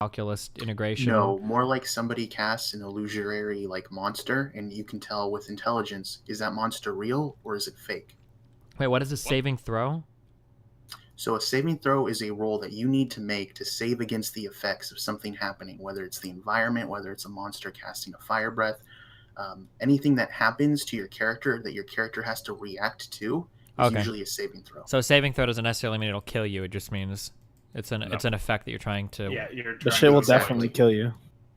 calculus integration? No, more like somebody casts an illusory like monster, and you can tell with intelligence, is that monster real or is it fake? Wait, what is a saving throw? So a saving throw is a roll that you need to make to save against the effects of something happening, whether it's the environment, whether it's a monster casting a fire breath, anything that happens to your character that your character has to react to is usually a saving throw. So a saving throw doesn't necessarily mean it'll kill you. It just means it's an effect that you're trying to. Yeah, you're trying the shit will Exactly. definitely kill you.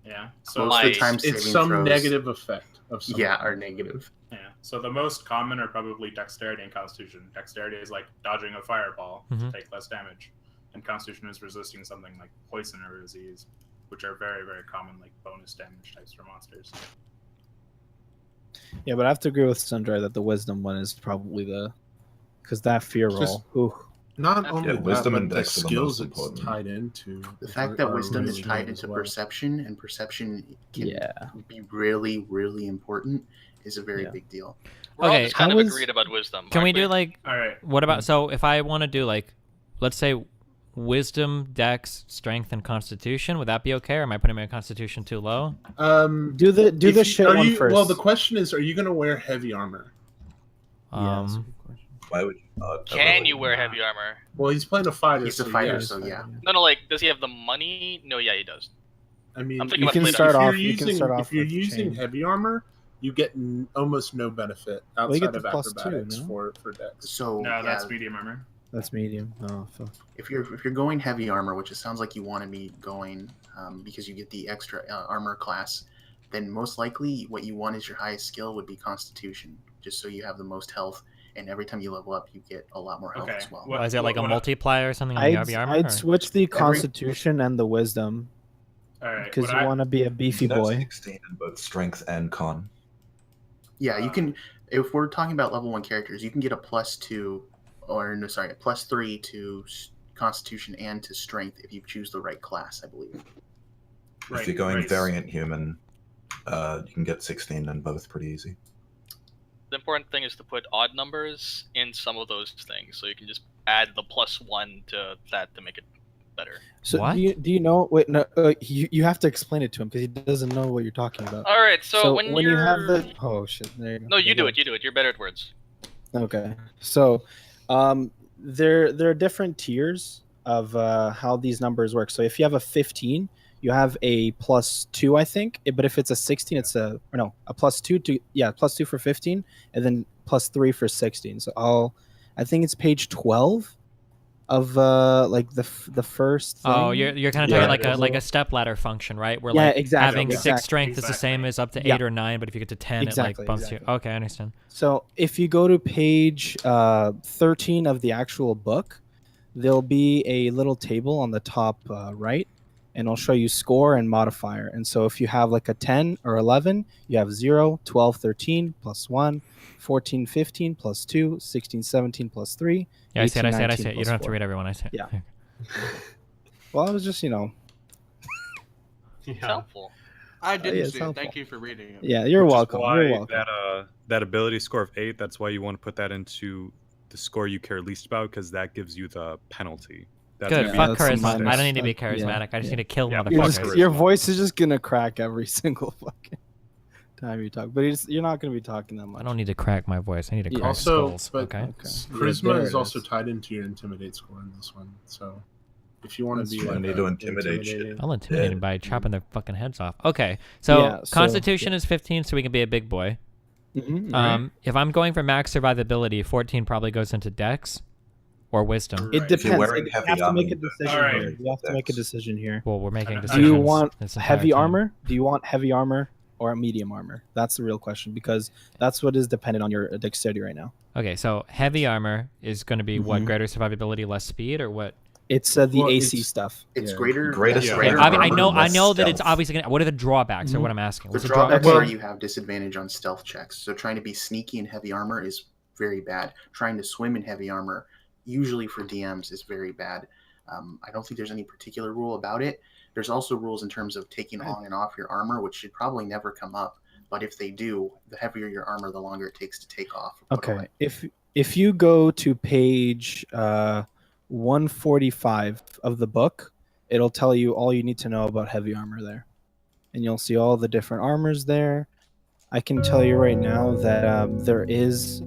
Yeah. So Most of the time, It's saving some throws, negative effect of some are negative. yeah. So the most common are probably dexterity and constitution. Dexterity is like dodging a fireball to take less damage, and constitution is resisting something like poison or disease, which are very, very common like bonus damage types for monsters. Yeah, but I have to agree with Sundry that the wisdom one is probably because that fear Just- roll. Ooh. Not only wisdom that, and but the dex are the skills most it's important. tied into. The fact that are wisdom is really tied good as into well. perception, and perception can Yeah. be really, really important, is a very big deal. We're all Okay, just kind I of was- agreed about wisdom. Can we aren't do like? All right. What about so if I want to do like, let's say, wisdom, dex, strength, and constitution? Would that be okay? Or am I putting my constitution too low? Do the If you- shit are one you- first. Well, the question is, are you going to wear heavy armor? Yeah, that's a good question. Why would you not? Can you wear heavy armor? Well, he's playing a fighter. He's a so fighter, yes. so yeah. No, like, does he have the money? No, yeah, he does. I mean, I'm thinking You about can later. start if you're off. You can using, start off if you're with using chain. heavy armor, you get almost no benefit you outside get of the +2, acrobatics no? for dex. So No, yeah, that's medium armor. That's medium. Oh, fuck. if you're going heavy armor, which it sounds like you want to be going because you get the extra armor class, then most likely what you want is your highest skill would be Constitution, just so you have the most health, and every time you level up, you get a lot more health Okay. as well. What- Is it like a what- multiplier or something on the heavy armor? or- I'd switch the constitution and the wisdom All right. because what you I- want to be a beefy That's boy. 16 in both strength and con. Yeah, you can. If we're talking about level 1 characters, you can get a +2, or no, sorry, a +3 to Constitution and to Strength if you choose the right class, I believe. If you're going right. variant human, you can get 16 in both pretty easy. The important thing is to put odd numbers in some of those things, so you can just add the +1 to that to make it better. So What? do you know? Wait, no. You have to explain it to him because he doesn't know what you're talking about. All right, so, when you you're... have the shit, there you go. No, you do There it. You do it. You're better at words. Okay, so there are different tiers of how these numbers work. So if you have a 15, you have a +2, I think. But if it's a 16, it's a +2 to +2 for 15, and then +3 for 16. So I think it's page 12 of like the first thing. Oh, you're kind of talking like a step ladder function, right? Where like having 6 strength is the same as up to 8 or 9, but if you get to 10, it like bumps you. Okay, I understand. So if you go to page 13 of the actual book, there'll be a little table on the top right, and it'll show you score and modifier. And so if you have like a 10 or 11, you have 0, 12, 13, +1, 14, 15, +2, 16, 17, +3. Yeah, I see it. 19, You don't have to 4. read everyone. I see it. Yeah. Well, I was just, It's helpful. I didn't yeah, see it's it. helpful. Thank you for reading it. Yeah, you're Which is welcome. why You're welcome. that ability score of 8, that's why you want to put that into the score you care least about, because that gives you the penalty. That's Good. gonna be Fuck the charisma. minus. I don't need to be Yeah, charismatic. I just yeah. need to kill Yeah, motherfuckers. Your voice is just gonna crack every single fucking time you talk, but you're not gonna be talking that much. I don't need to crack my voice. I need to crack Also, skulls. but Okay. charisma Yeah, there is it also is. tied into your intimidate score in this one. So if you want to be true. like I need to intimidate shit. intimidating- I'll intimidate him by chopping their fucking heads off. Okay. So Yeah, so- Constitution is 15, so we can be a big boy. Mhm, If I'm going for max survivability, 14 probably goes into Dex or Wisdom. It Right. depends. If you're wearing You heavy have to armor, make a you do decision Alright. here. You have to make a decision here. Well, we're making Do decisions. Do you want this entire heavy time. armor? Do you want heavy armor or medium armor? That's the real question because that's what is dependent on your dexterity right now. Okay, so heavy armor is going to be what? Mhm. Greater survivability, less speed, or what? It's the Well, AC it's- stuff. It's Yeah. greater. Greatest yes, range greater I mean, I armor. know less that it's stealth. obviously going to. What are the drawbacks? Or what I'm asking? The What's the drawbacks drawback? are you have disadvantage on stealth checks. So trying to be sneaky in heavy armor is very bad. Trying to swim in heavy armor, usually for DMs, is very bad. I don't think there's any particular rule about it. There's also rules in terms of taking on and off your armor, which should probably never come up. But if they do, the heavier your armor, the longer it takes to take off. Or put Okay. away. If you go to page 145 of the book, it'll tell you all you need to know about heavy armor there, and you'll see all the different armors there. I can tell you right now that there is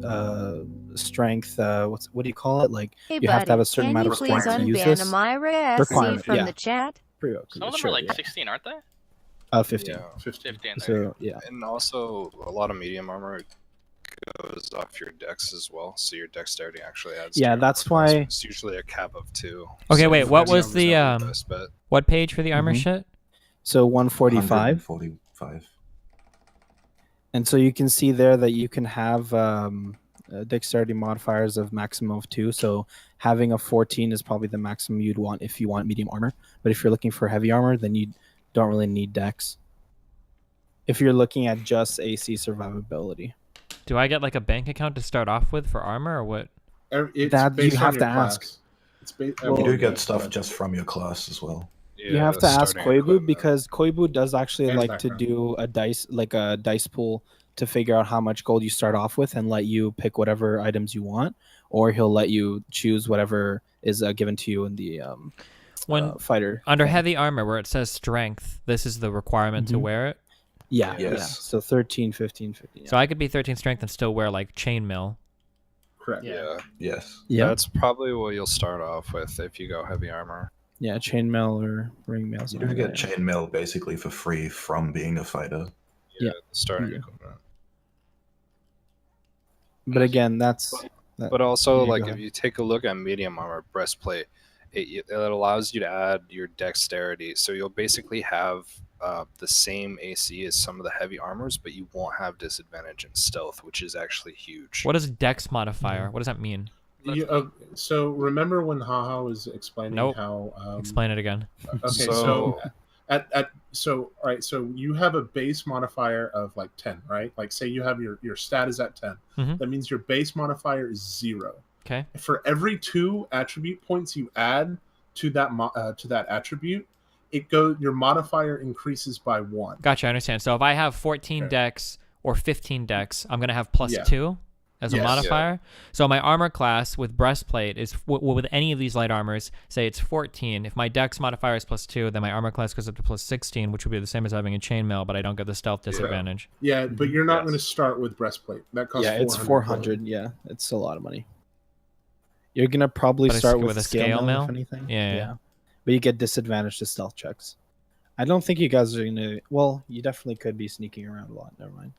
strength. What do you call it? Like Hey, you have to have buddy, a certain can amount you of please strength to use unban this. Amira SC Requirement, from yeah. the chat? Some of them are like 16, aren't they? 15. Yeah. 15. 15. There you So yeah, And also, a lot of medium armor goes off your dex as well, so your dexterity actually adds. Yeah, to your that's armor class. why- It's usually a cap of 2. Okay, So wait, what medium was is the not the best bet. what page for the armor Mhm. shit? so 145. 145. And so you can see there that you can have dexterity modifiers of maximum of 2. So having a 14 is probably the maximum you'd want if you want medium armor. But if you're looking for heavy armor, then you don't really need dex. If you're looking at just AC survivability, Do I get like a bank account to start off with for armor or what? It's That you based on have your to class. ask. It's ba- Well, You do yeah, get stuff but- just from your class as well. you have to ask starting Koibu equipment. because Koibu does actually And like to background. do a dice pool to figure out how much gold you start off with and let you pick whatever items you want, or he'll let you choose whatever is given to you in the When fighter under thing. heavy armor where it says strength, this is the requirement to Mhm. wear it. Yeah, Yes. yeah. So 13, 15, 15. So I could be 13 strength and still wear like chainmail. Correct. Yeah. Yes. Yeah, That's probably what you'll start off with if you go heavy armor. yeah, chainmail or ringmail. You something do get like that. chainmail basically for free from being a fighter. Yeah. Starting Yeah. equipment. But again, that's. But also, Yeah, like, go if ahead. you take a look at medium armor breastplate, it allows you to add your dexterity. So you'll basically have the same AC as some of the heavy armors, but you won't have disadvantage in stealth, which is actually huge. What is dex modifier? What does that mean? So remember when Haha was explaining Nope. how Explain it again. okay, so all right, so you have a base modifier of like 10, right? Like say you have your stat is at 10. Mhm. That means your base modifier is 0. Okay. For every 2 attribute points you add to that attribute, your modifier increases by 1. Gotcha, I understand. So if I have 14 Okay. dex or 15 dex, I'm going to have plus Yeah. 2 as a Yes. modifier. So my armor class with breastplate is, with any of these light armors, say it's 14. If my dex modifier is plus 2, then my armor class goes up to plus 16, which would be the same as having a chainmail, but I don't get the stealth disadvantage. Yeah, but you're not Yes. going to start with breastplate. That costs Yeah, it's 400. 400. Yeah, it's a lot of money. You're gonna probably But start with with a a scale mail? if anything. Yeah. But you get disadvantage to stealth checks. I don't think you guys are gonna. Well, you definitely could be sneaking around a lot. Never mind.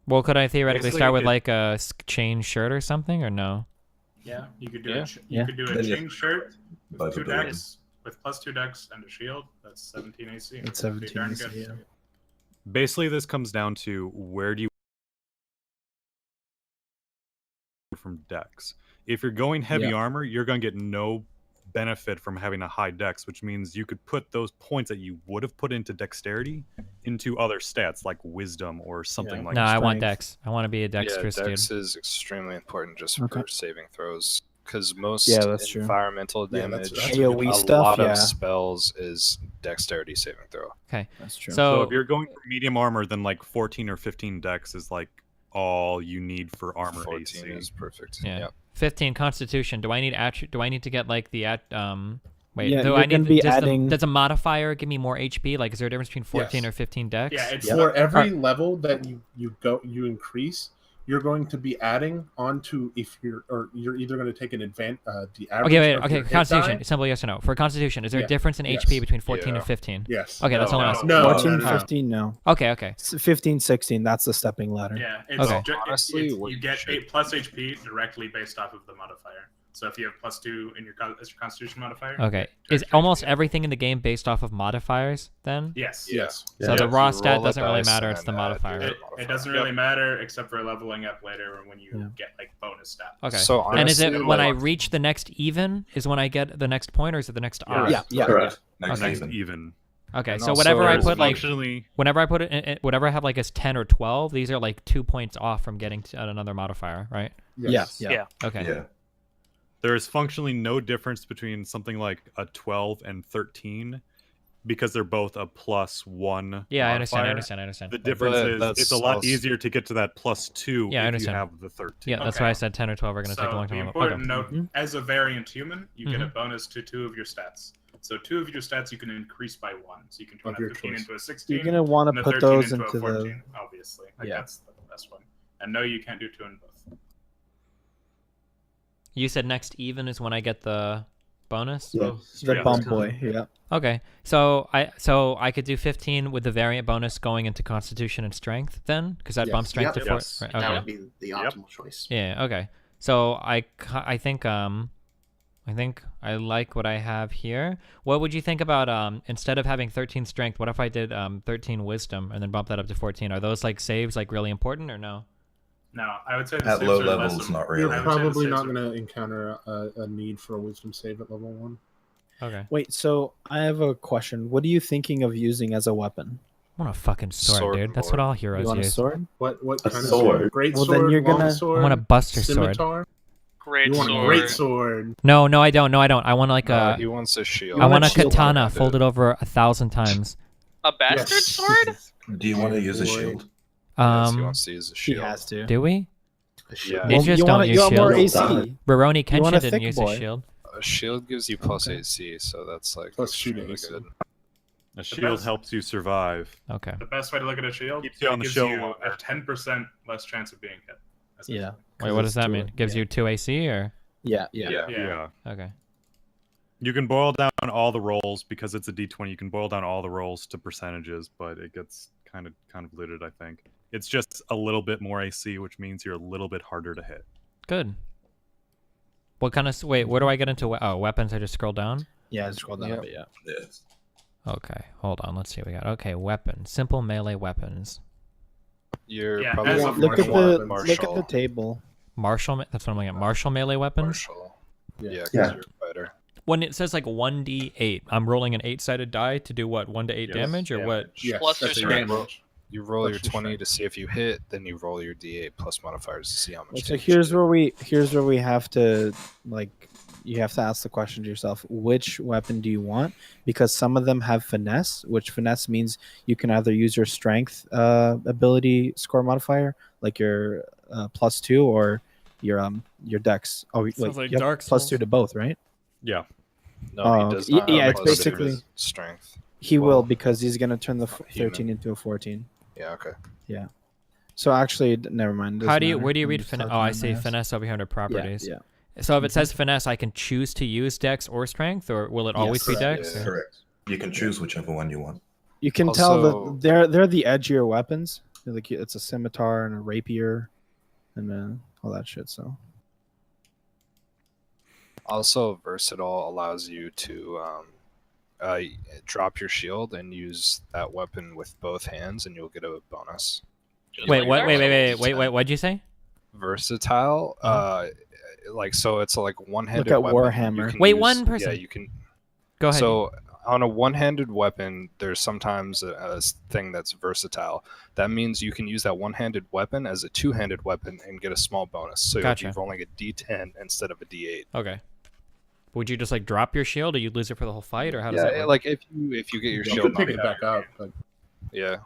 Well, could I theoretically Basically, start with it- like a chain shirt or something, or no? Yeah, you could do Yeah. you could do a Then you- chain shirt By with the 2 building. decks, with plus 2 decks and a shield. That's 17 AC. It's Pretty 17 darn AC, good. yeah. Basically, this comes down to where do you from dex. If you're going heavy Yeah. armor, you're going to get no benefit from having a high dex, which means you could put those points that you would have put into dexterity into other stats like wisdom or something Yeah. like No, that. I want strength. dex. I want to be a dexterous yeah, dude. dex is extremely important just Okay. for saving throws. Because most Yeah, that's true. environmental Yeah, damage, that's a AoE a stuff, lot yeah. of spells is dexterity saving throw. That's true. So- So if you're going for medium armor, then like 14 or 15 dex is like all you need for armor 14 AC. is perfect. Yeah. Yep. 15 Constitution. Do I need to get like the Wait, Yeah, do you're I need gonna be does, adding- does a modifier give me more HP? Like, is there a difference between 14 Yes. or 15 dex? Yeah, it's For every level that you increase, you're going to be adding onto you're either going to take an the average. Okay, wait. of Okay, your hit Constitution. die. Simple yes or no. For Constitution, is there a Yeah. difference in Yes. HP between 14 Yeah. and 15? Yes. Okay, that's all I'm No. asking. No, 14, no, no. 15, no. Okay. 15, 16, that's the stepping ladder. Yeah, it's Okay. Honestly, what you you get should- 8 plus HP directly based off of the modifier. So if you have plus 2 in your as your Constitution modifier. Okay. you Is get extra almost HP. everything in the game based off of modifiers then? Yes. Yes. So Yeah, the raw you stat roll a doesn't really dice matter, and it's the then add modifier. your It modifier. doesn't really matter except for leveling up later when you Yeah. get like bonus stats. Okay. So And is it honestly, when I like- reach the next even is when I get the next point, or is it the next odd? Yeah. Correct. Next Okay. Next even. even. Okay, And so also whatever I there's put like Functionally, whenever I put it whatever I have like as 10 or 12, these are like 2 points off from getting to another modifier, right? Yes. Yeah. Okay. Yeah. there is functionally no difference between something like a 12 and 13 because they're both a +1 Yeah, I modifier. understand. The difference But is that's it's a lot also- easier to get to that +2 Yeah, I if you understand. have the 13. Yeah, that's Okay. why I said 10 or 12 are going to So take a long the time. important Okay. note: Mhm. as a variant human, you get a Mhm. bonus to 2 of your stats. So 2 of your stats you can increase by 1. So you can turn Of a your 15 choice. into a 16. You're gonna want and to a put 13 those into into a the 14, obviously. Like, Yeah. that's the best one. And no, you can't do 2 in both. You said next even is when I get the bonus. Yeah. the Yeah, bump that's boy. Yeah. Okay, so I could do 15 with the variant bonus going into Constitution and Strength then, because that Yes. bumps Strength Yep. to 4. Yes. Right, That okay. would be the optimal choice. Yeah. Okay. So I think I like what I have here. What would you think about instead of having 13 Strength, what if I did 13 Wisdom and then bump that up to 14? Are those like saves like really important or no? No, I would say the At saves low are levels, less. not You're really. I would say the probably saves not are- going to encounter a need for a wisdom save at level 1. Okay. Wait, so I have a question. What are you thinking of using as a weapon? I want a fucking sword, Sword dude. That's lord. what all You heroes want a use. sword? What A kind of sword. sword? Great Well, sword, then you're long gonna- sword, I want a Buster sword. scimitar? Great You want sword. a great sword. No, I don't. I want like he wants a shield. I want a shield katana one-handed. folded over 1,000 times. A bastard Yes. sword? Do you want to use a Boy. shield? Yes, he wants to use a He shield. has to. Do we? A shield. Yeah. Ninjas you don't want, use you want more shields. AC. Baroni You want Kenshin a didn't thick use boy. a shield. A shield gives you plus Okay. AC, so that's like Plus shoot extremely AC. good. A shield best- helps you survive. Okay. The best way to look at a shield Keeps you on the gives show you longer. a 10% less chance of being hit. essentially. Yeah. Wait, what does that mean? Gives you 2 AC or? Yeah. Yeah. Yeah. Okay. You can boil down all the rolls because it's a D20. You can boil down all the rolls to percentages, but it gets kind of convoluted, I think. It's just a little bit more AC, which means you're a little bit harder to hit. Good. What kind of wait? Where do I get into? Oh, weapons. I just scroll down. Yeah, scroll down a bit, yeah. Yes. Okay, hold on. Let's see what we got. Okay, weapons. Simple melee weapons. You're Yeah, probably as a looking Look at for the martial. look at the table. Martial. That's what I'm looking at. Martial melee weapons. Martial. Yeah. Yeah, because Yeah. you're a fighter. When it says like 1d8, I'm rolling an 8-sided die to do what? 1 to 8 Yes, damage or what? Yes, Plus that's your a strength. damage. You roll Plus your your 20 strength. to see if you hit, then you roll your D8 plus modifiers to see how much. So damage you here's do. where we have to you have to ask the question to yourself, which weapon do you want? Because some of them have finesse, which finesse means you can either use your strength ability score modifier, like your +2, or your dex. Oh, wait, Sounds like you have Dark +2 Souls. to both, right? Yeah. No, Oh, he does okay. not. Yeah, have it's plus two to basically- his strength. He Well, will, because he's gonna turn the human. 13 into a 14. Yeah. Okay. So actually, never mind. How doesn't do you? matter. Where do you I'm read just finesse? talking Oh, I about see. mass. Finesse over here under properties. Yeah. So if it says finesse, I can choose to use dex or strength, or will it always be correct. dex? Yeah. or- Correct. You can choose whichever one you want. You can tell Also- that they're the edgier weapons. Like it's a scimitar and a rapier, and all that shit. So Also, versatile allows you to drop your shield and use that weapon with both hands, and you'll get a bonus. Just Wait, like what? Dark Wait, Souls. What'd you say? Versatile. Like, so it's like one-handed. Look at weapon. Warhammer. You can Wait, use- one person. Yeah, you can. Go ahead. So on a one-handed weapon, there's sometimes a thing that's versatile. That means you can use that one-handed weapon as a two-handed weapon and get a small bonus. So Gotcha. you're rolling a D10 instead of a D8. Okay. Would you just like drop your shield, or you lose it for the whole fight, or how does that Yeah, work? like if you get your You shield can pick knocked it back up. But Yeah.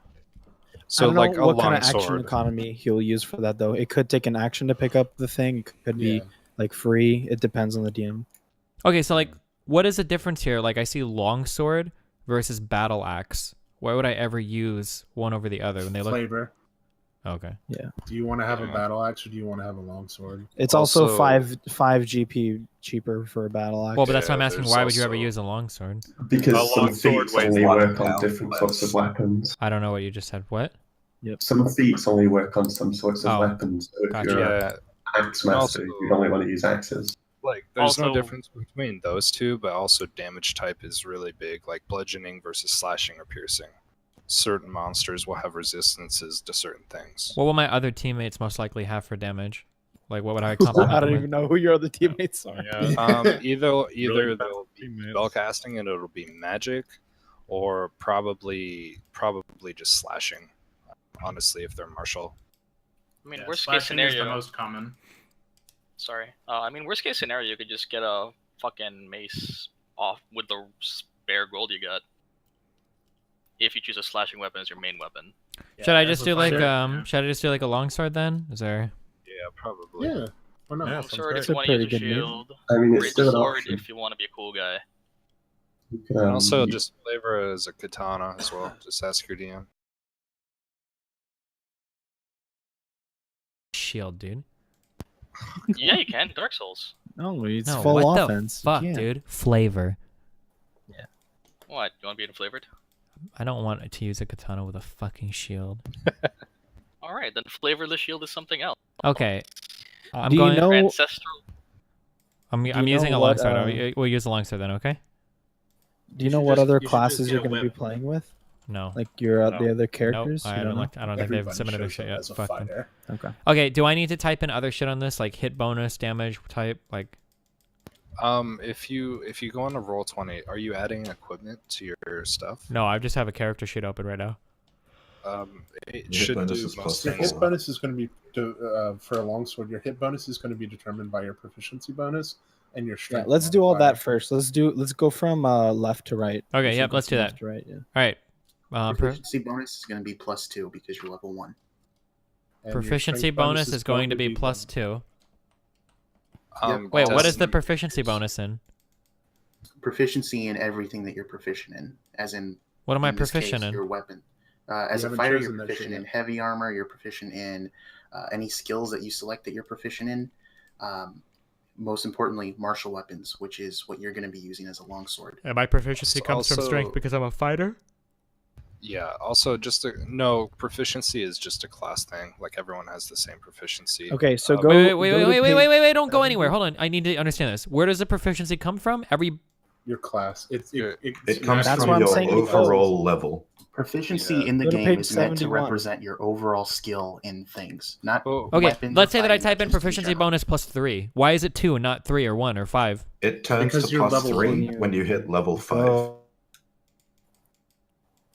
I So don't know like a what kind long of action sword. economy he'll use for that though. It could take an action to pick up the thing. It could be yeah. like free. It depends on the DM. Okay, so like, what is the difference here? Like, I see longsword versus battle axe. Why would I ever use one over the other when they look? Flavor. Okay. Do you want to have a Yeah. battle axe or do you want to have a long sword? It's also, Also- 5 GP cheaper for a battle axe. Well, but that's why I'm Yeah, asking. there's Why would you ever also- use a longsword? Because A some long sword feats weighs only one work on pound different less. sorts of weapons. I don't know what you just said. What? Some feats only work on some sorts of Oh, weapons. So if gotcha. you're an Yeah, axe master, also- you'd only want to use axes. like there's no Also- difference between those two, but also damage type is really big, like bludgeoning versus slashing or piercing. Certain monsters will have resistances to certain things. What will my other teammates most likely have for damage? Like, what would I compliment I them don't with? even know who your other teammates are. Either Really bad they'll be teammates. spellcasting and it'll be magic, or probably just slashing. Honestly, if they're martial. I mean, Yeah, worst case slashing is scenario. the most common. Sorry. I mean, worst case scenario, you could just get a fucking mace off with the spare gold you got. If you choose a slashing weapon as your main weapon. Should I as just a do like fighter, should I just do like a longsword then? Is there? Yeah, probably. Yeah. Why not? Yeah, Long sounds sword great. if you want to Pretty use a good move. shield. I mean, it's Great still an sword option. if you want to be a cool guy. You can, And also you- just flavor as a katana as well. Just ask your DM. Shield, dude. Yeah, you can. Dark Souls. No, it's No, full what offense. the You fuck, can't. dude? Flavor. What? You want to be flavored? I don't want to use a katana with a fucking shield. All right, then flavorless shield is something else. Okay. I'm Do you going. know- Ancestral. I'm do you using know a what, longsword. We'll use a longsword then, okay? Do you know what should other just classes get you're a going to be weapon. playing with? No. Like your the No. other characters? Nope, I You haven't don't know? looked. I don't think they've Everybody submitted their shows shit up yet. as a Fuck them. fighter. Okay. Okay, do I need to type in other shit on this, like hit bonus, damage type, like? If you go on a roll 20, are you adding equipment to your stuff? No, I just have a character sheet open right now. It Hit should bonus do is most plus Your things. hit bonus is going to be for a longsword. Your hit bonus is going to be determined by your proficiency bonus and your Yeah, strength. let's do all modifier. that first. Let's go from left to right. Okay, We should yep, go let's from do left that. to right, yeah. All right. Proficiency bonus is going to be +2 because you're level 1. And your Proficiency strength bonus is going to be one. +2. Um, Wait, what is the Destiny- proficiency bonus in? Proficiency in everything that you're proficient in, as in What am I in this proficient case, in? your weapon. As a haven't fighter, you're chosen that proficient shit in yet. heavy armor. You're proficient in any skills that you select that you're proficient in. Most importantly, martial weapons, which is what you're going to be using as a longsword. And my proficiency comes from strength Also- because I'm a fighter? Yeah. Also, no proficiency is just a class thing. Like everyone has the same proficiency. Okay, so Uh, go. Wait, go to wait, don't go 70. anywhere. Hold on. I need to understand this. Where does the proficiency come from? Your class. It comes That's from why I'm your saying it goes. overall level. Proficiency Yeah. in the Go to game page is meant to 71. represent your overall skill in things, not Oh, Okay, weapons let's or say that I fighting, type but in just in proficiency general. bonus +3. Why is it 2 and not 3 or 1 or 5? It turns Because to you're plus level 3 one. when you hit level 5. Go,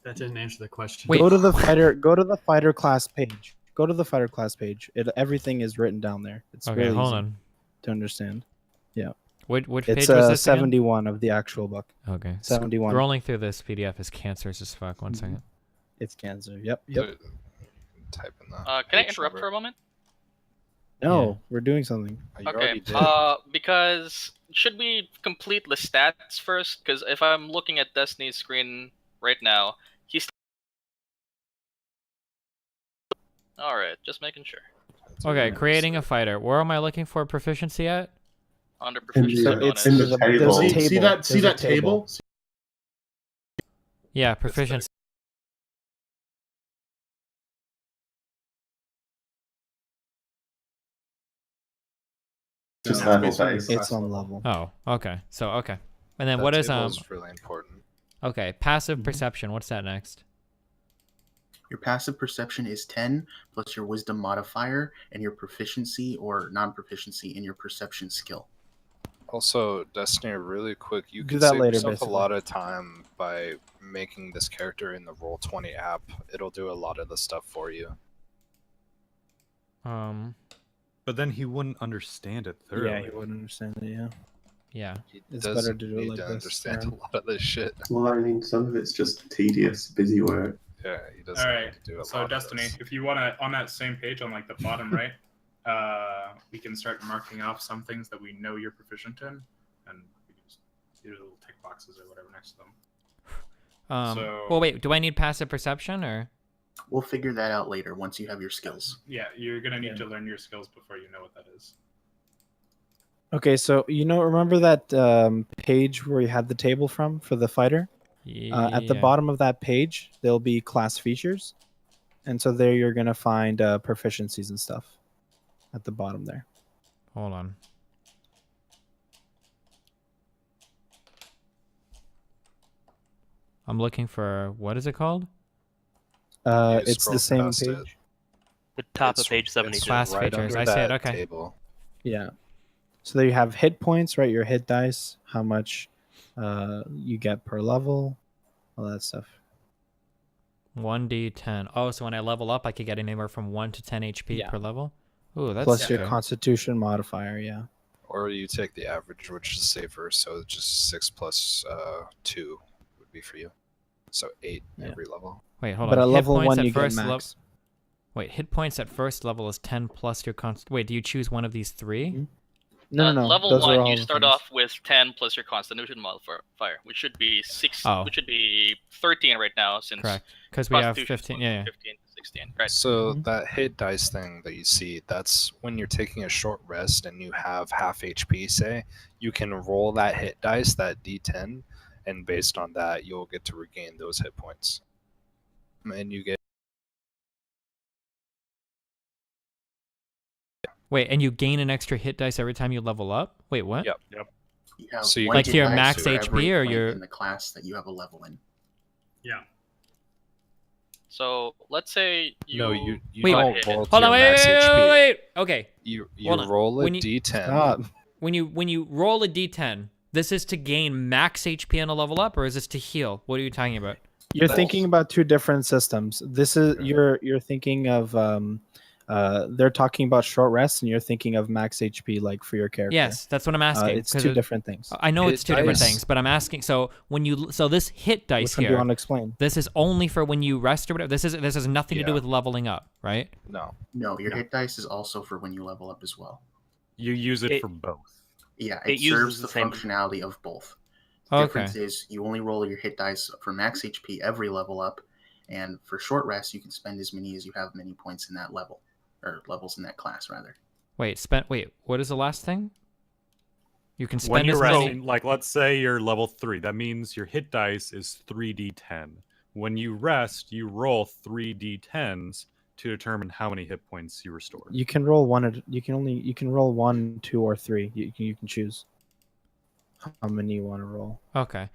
That didn't answer the question. Wait. go to the fighter. Go to the fighter class page. Go to the fighter class page. Everything is written down there. It's Okay, really hold easy on. to understand. Which It's page was this again? 71 of the actual book. Okay. 71. Scrolling through this PDF is cancerous as fuck. One second. It's cancer. Yep. Type in the. Can I page interrupt number. for a moment? No, Yeah. we're doing something. You Okay. already did. Because should we complete the stats first? Because if I'm looking at Destiny's screen right now, he's. All right, just making sure. Okay, creating a fighter. Where am I looking for proficiency at? Under proficiency So bonus. it's in the See, table. see that There's a table? Yeah, proficiency. Just level based on your based. class It's on level. level. Oh, okay. So okay. And then That what is table is really important. okay, passive Mhm. perception. What's that next? Your passive perception is 10 plus your wisdom modifier and your proficiency or non-proficiency in your perception skill. Also, Destiny, really quick, you Do can that save later, yourself basically. a lot of time by making this character in the Roll20 app. It'll do a lot of the stuff for you. But then he wouldn't understand it thoroughly. Yeah, you wouldn't understand it. Yeah. Yeah. He It's doesn't better to do it need like to this, understand Aaron. a lot of this shit. Well, I mean, some of it's just tedious, busy work. Yeah, he doesn't All need right. to do a So lot Destiny, of this. if you want to, on that same page, on like the bottom right, we can start marking off some things that we know you're proficient in, and we can just do little tick boxes or whatever next to them. So- Well, wait. Do I need passive perception or? We'll figure that out later once you have your skills. Yeah, you're gonna need Yeah. to learn your skills before you know what that is. Okay, so remember that page where you had the table from for the fighter? At the Yeah. bottom of that page, there'll be class features, and so there you're gonna find proficiencies and stuff at the bottom there. Hold on. I'm looking for what is it called? You It's scroll the same past it. page. The top It's- of page it's 72. Class right features. under I see it, that okay. Table. Yeah. So there you have hit points, right? Your hit dice, how much you get per level, all that stuff. 1d10. Oh, so when I level up, I could get anywhere from 1 to 10 HP Yeah. per level. Ooh, that's Plus your good. Constitution modifier. Yeah. Or you take the average, which is safer, so just 6 plus 2 would be for you. So 8 Yeah. every level. Wait, hold But on. at Hit level points 1 at you get first max. Wait, hit points at first level is 10 plus your const. Wait, do you choose one of these 3? Mhm. No. Level Those are 1, all you the start things. off with 10 plus your Constitution modifier, which should be Oh. which should be 13 right now, since Correct. Because we have Constitution's 15. going Yeah, yeah. from 15 to 16. Right. So Mhm. that hit dice thing that you see, that's when you're taking a short rest and you have half HP, say, you can roll that hit dice, that D10, and based on that, you'll get to regain those hit points. And you get Wait, and you gain an extra hit dice every time you level up? Wait, what? Yep. You have So you one Like hit to your dice max for HP every or point your- in the class that you have a level in. Yeah. So let's say you. no, you Wait, don't hit. roll to Hold your on, max HP. wait. Okay. You Hold on. roll a When you- D10. Stop. When you roll a D10, this is to gain max HP on a level up, or is this to heal? What are you talking about? You're Both. thinking about two different systems. This is you're thinking of they're talking about short rests, and you're thinking of max HP, like for your character. Yes, that's what I'm asking. It's 'cause two different things. I know Hit it's two different dice. things, but I'm asking. So this hit dice Which one do you here, want to explain? this is only for when you rest or whatever. This has nothing to do Yeah. with leveling up, right? No. No, your hit dice is also for when you level up as well. You use it It- for both. Yeah, It it uses serves the the same- functionality of both. The Okay. difference is you only roll your hit dice for max HP every level up, and for short rest you can spend as many as you have many points in that level, or levels in that class rather. Wait, what is the last thing? You can When spend you're as many. resting, like let's say you're level 3, that means your hit dice is 3d10. When you rest, you roll 3d10s to determine how many hit points you restore. You can roll one. You can roll 1, 2, or 3. You can choose how many you want to roll. Okay.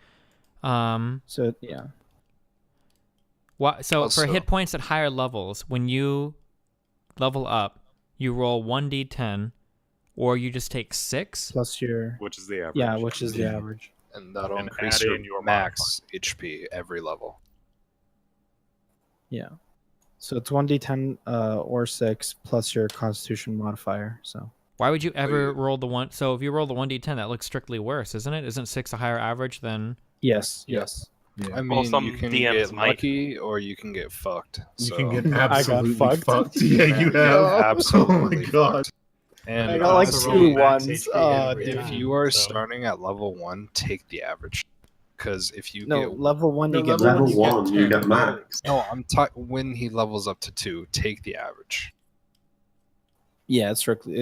So yeah, So for Also- hit points at higher levels, when you level up, you roll 1d10, or you just take 6. plus your Which is the average. yeah, which is the Yeah. average. And that'll And increase add your, in your max HP every level. Yeah. So it's 1d10 or 6 plus your Constitution modifier. So Why would you ever you- roll the one? So if you roll the 1d10, that looks strictly worse, isn't it? Isn't 6 a higher average than? yes. I mean, some you can DMs get might. lucky or you can get fucked. You So can get got absolutely fucked. fucked. Yeah, you have. absolutely Oh my god. fucked. And I got like honestly, two max ones. HP Oh, every dude. if time. you are So- starting at level 1, take the average. Because if you No, get level 1 you get level max. one, you get 10. max. no, I'm talking when he levels up to 2, take the average. Yeah, it's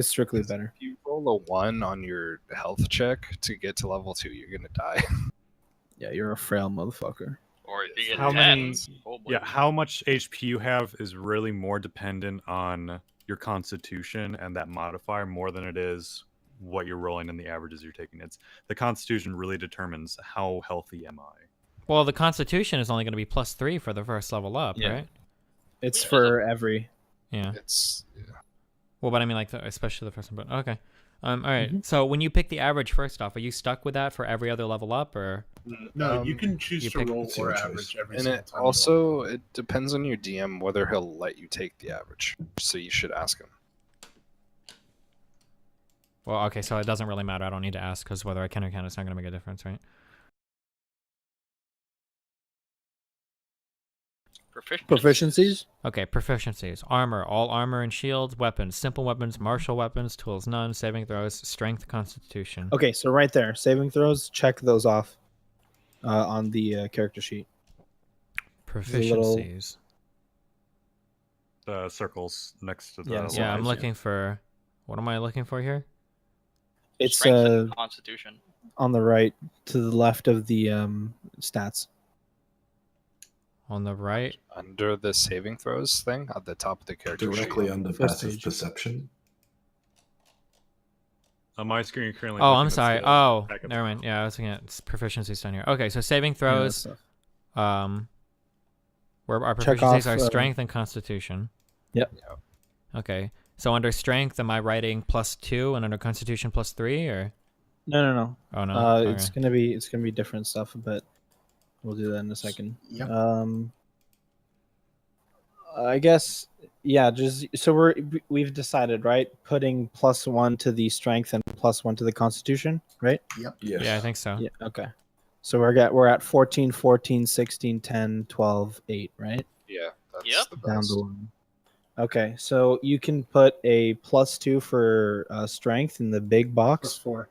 strictly better. If you roll a 1 on your health check to get to level 2, you're gonna die. Yeah, you're a frail motherfucker. Or if you get How many- 10s, oh boy. Yeah, how much HP you have is really more dependent on your constitution and that modifier more than it is what you're rolling and the averages you're taking. It's the constitution really determines how healthy am I. Well, the Constitution is only going to be +3 for the first level up, Yeah. right? It's Yeah, for every. Yeah. It's Well, but I mean, like, especially the first one. But okay. All right. Mhm. So when you pick the average first off, are you stuck with that for every other level up, or? No, you can choose you to pick- roll it's or your average choice. every and single it time. you roll. also it depends on your DM whether he'll let you take the average. So you should ask him. Well, okay, so it doesn't really matter. I don't need to ask because whether I can or can't, it's not going to make a difference, right? Proficiencies? Okay, proficiencies. Armor. All armor and shields. Weapons. Simple weapons. Martial weapons. Tools. None. Saving throws. Strength. Constitution. Okay, so right there, saving throws, check those off on the character sheet. little- Proficiencies. The circles next to the Yeah, Yeah, I'm lines. looking for... What am I looking for here? It's Strength and Constitution. on the right to the left of the stats. On the right? Under the saving throws thing at the top of the character Directly sheet. under First passive page. perception. On my screen, you're currently. Oh, looking I'm at sorry. the Oh, backup never mind. file. Yeah, I was looking at proficiencies down here. Okay, so saving Yeah, throws. that stuff. Where our Check proficiencies off, are strength and constitution. Yep. Okay. So under strength, am I writing +2 and under constitution +3 or? No. Oh no. Okay. It's gonna be different stuff, but we'll do that in a second. Yep. I guess yeah. Just so we've decided, right? Putting +1 to the strength and +1 to the constitution, right? Yep. Yes. Yeah, I think so. Yeah. Okay. So we're at 14, 14, 16, 10, 12, 8, right? Yeah, that's Yep. the Down best. the line. Okay, so you can put a +2 for strength in the big box. +4.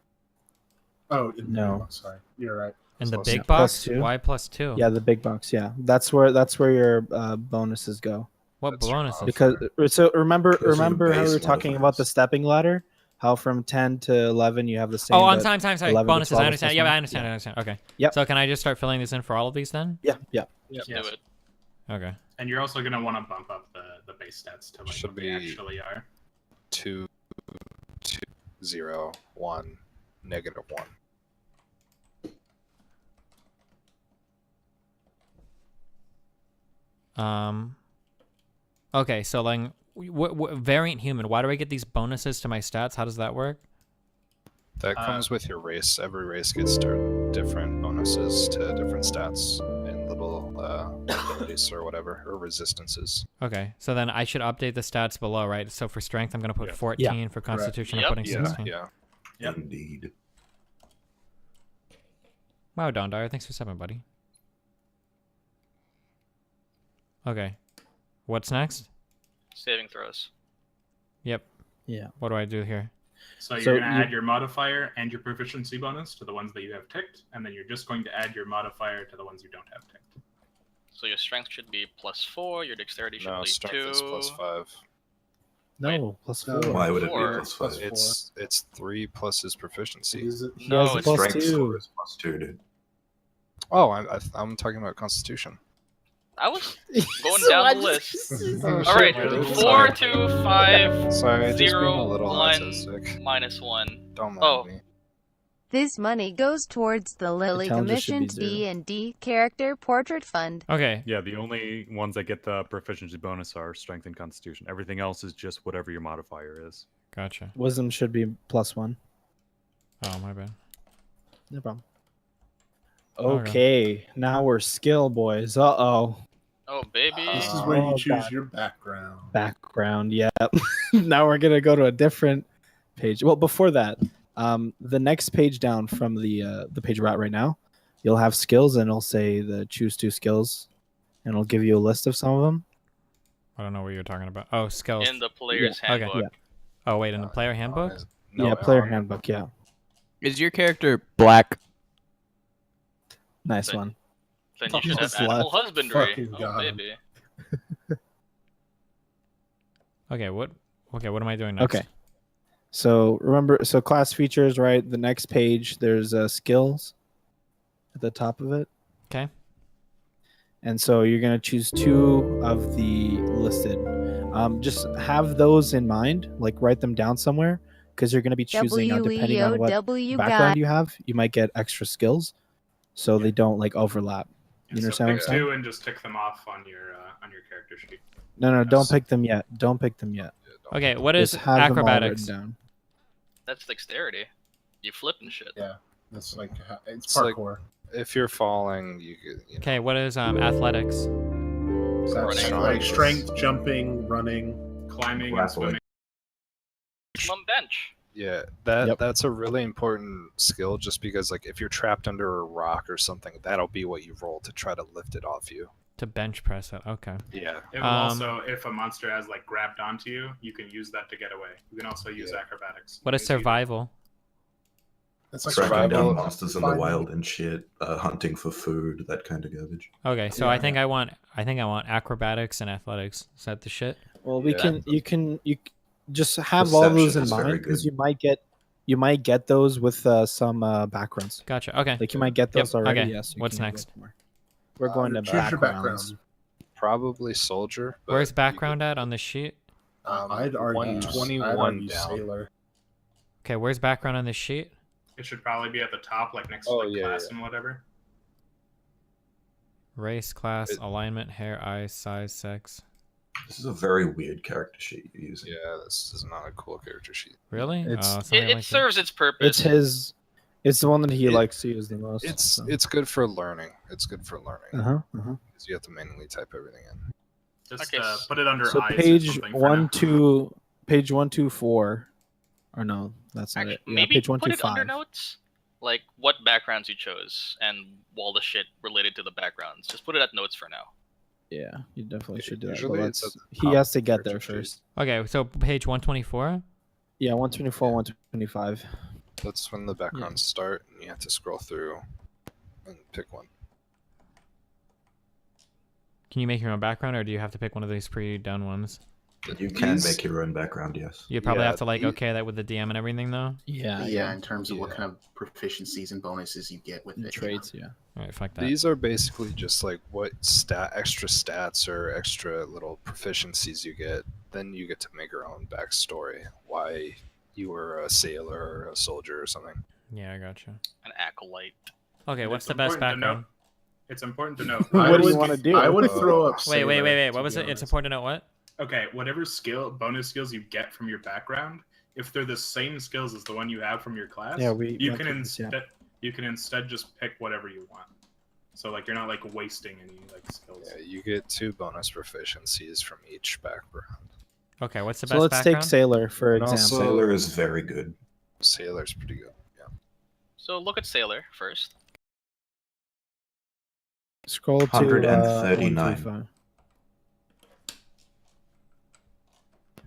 Oh, in the No. big box, sorry. You're right. In the Plus big two. box? +2? Why +2? Yeah, the big box. Yeah, that's where your bonuses go. What That's your bonuses? Because so remember Those are the how we base were talking about the modifiers. stepping ladder? How from 10 to 11 you have the same. Oh, I'm but sorry. 11 to Bonuses. 12 I is understand. plus Yeah, one? I understand. Okay. Yep. So can I just start filling this in for all of these then? Yeah. Just Yes. do it. Okay. And you're also gonna want to bump up the base stats to like Should what they be- actually are. 2, 2, 0, 1, -1. Okay, so like, variant human. Why do I get these bonuses to my stats? How does that work? That comes with your race. Every race gets different bonuses to different stats and little abilities or whatever, or resistances. Okay, so then I should update the stats below, right? So for strength, I'm gonna put Yeah. 14. For constitution, Yep. I'm putting Yeah, 16. yeah. Yep. Indeed. Wow, Dondar, thanks for 7, buddy. Okay, what's next? Saving throws. Yep. Yeah. What do I do here? So you're So gonna you- add your modifier and your proficiency bonus to the ones that you have ticked, and then you're just going to add your modifier to the ones you don't have ticked. So your strength should be +4. Your dexterity should No, be strength 2. is +5. No, +4. No. Why would it be Four. plus 5? It's 3 plus his proficiency. He No, has a it's plus Strength 2. score is +2, dude. Oh, I'm talking about Constitution. I was going So down I the just- list. Oh, All right, shit, dude. 4, 2, 5, Sorry, just being 0, a little 1, autistic. -1. Don't mind Oh. me. This money goes towards the Lily challenger should be Commissioned zero. D&D Character Portrait Fund. Okay. Yeah, the only ones that get the proficiency bonus are strength and constitution. Everything else is just whatever your modifier is. Gotcha. Wisdom should be +1. Oh, my bad. No problem. Okay. Okay, now we're skill boys. Uh-oh. Oh, baby. This is where you Oh, choose God. your background. Background, yeah. Now we're gonna go to a different page. Well, before that, the next page down from the page we're at right now, you'll have skills, and it'll say the choose 2 skills, and it'll give you a list of some of them. I don't know what you're talking about. Oh, skills. In the player's okay. handbook. Yeah. Oh, wait, in the player handbook? Yeah, player handbook. Yeah, Is your character black? nice But- one. Then you should have Almost animal left. husbandry. Fucking Oh, got him. baby. Okay, what am I doing next? Okay. So remember, so class features, right? The next page, there's skills at the top of it. Okay. And so you're going to choose 2 of the listed. Just have those in mind, like write them down somewhere, because you're going to be choosing depending on what WEOW background guy. you have. You might get extra skills, so they don't like overlap. You So understand what I'm pick saying? 2 and just tick them off on your character sheet. No, don't Yes. pick them yet. Don't pick them yet. Okay, what is Just have them all acrobatics? written down. That's dexterity. You flip and shit. Yeah, that's like it's It's like- parkour. If you're falling, you could. You know, Okay, what is athletics? So that's Running. like strength, jumping, running. Climbing and Grappling. swimming. Maximum bench. Yeah, Yep. that's a really important skill. Just because, like, if you're trapped under a rock or something, that'll be what you roll to try to lift it off you. To bench press it. Okay. Yeah. It will also, if a monster has like grabbed onto you, you can use that to get away. You can also use Yeah. acrobatics. What is Because you- survival? That's like Tracking survival, down monsters in the finding- wild and shit, hunting for food, that kind of garbage. Okay, so Yeah, I think I want acrobatics and athletics. Is that the shit? Well, we Yeah. can. You just have all those Perception in is very mind because good. you might get those with some backgrounds. Gotcha. Okay. Like you might get those already. Okay. Yes. you What's can next? get more. We're going to choose your backgrounds. background. Probably soldier. but Where's you background at on this sheet? I'd argue 121 down. sailor. Okay, where's background on this sheet? It should probably be at the top, like next to Oh, like yeah, class yeah. and whatever. Race, class, It- alignment, hair, eyes, size, sex. This is a very weird character sheet you're using. Yeah, this is not a cool character sheet. Really? It's- somebody It likes serves its purpose. It's his. It's the one that he It- likes to use the most. It's good for learning. It's good for learning Uh huh. because you have to manually type everything in. Just Okay, put it under So eyes or page something for one now. two, page 124, or no, that's not Actually, it. Yeah, maybe page put it under 125. notes. Like what backgrounds you chose and all the shit related to the backgrounds. Just put it at notes for now. Yeah, you definitely should do that. Usually But it's at the he top has to get character there sheet. first. Okay, so page 124. Yeah, 124, 125. That's when the backgrounds start, and you have to scroll through and pick one. Can you make your own background, or do you have to pick one of these pre-done ones? You can make your own background, yes. You probably Yeah, have to like okay that with the DM and everything, though. Yeah, in terms of what kind of proficiencies and bonuses you get with And it. traits, yeah. All right, fuck that. These are basically just like what extra stats or extra little proficiencies you get. Then you get to make your own backstory. Why you were a sailor or a soldier or something. Yeah, I gotcha. An acolyte. Okay, And what's it's the best important to background? note- It's important to know. What do you want to do? I would throw up. Wait. Sailor, What to was be it? It's honest. important to know what? Okay, whatever bonus skills you get from your background, if they're the same skills as the one you have from your class, Yeah, we you went can through this, yeah. you can instead just pick whatever you want. So like you're not like wasting any like skills. Yeah, you get 2 bonus proficiencies from each background. Okay, what's the So best let's background? take Sailor for And example. also- Sailor is very good. Sailor's pretty good. Yeah. So look at Sailor first. Scroll to 139. 125.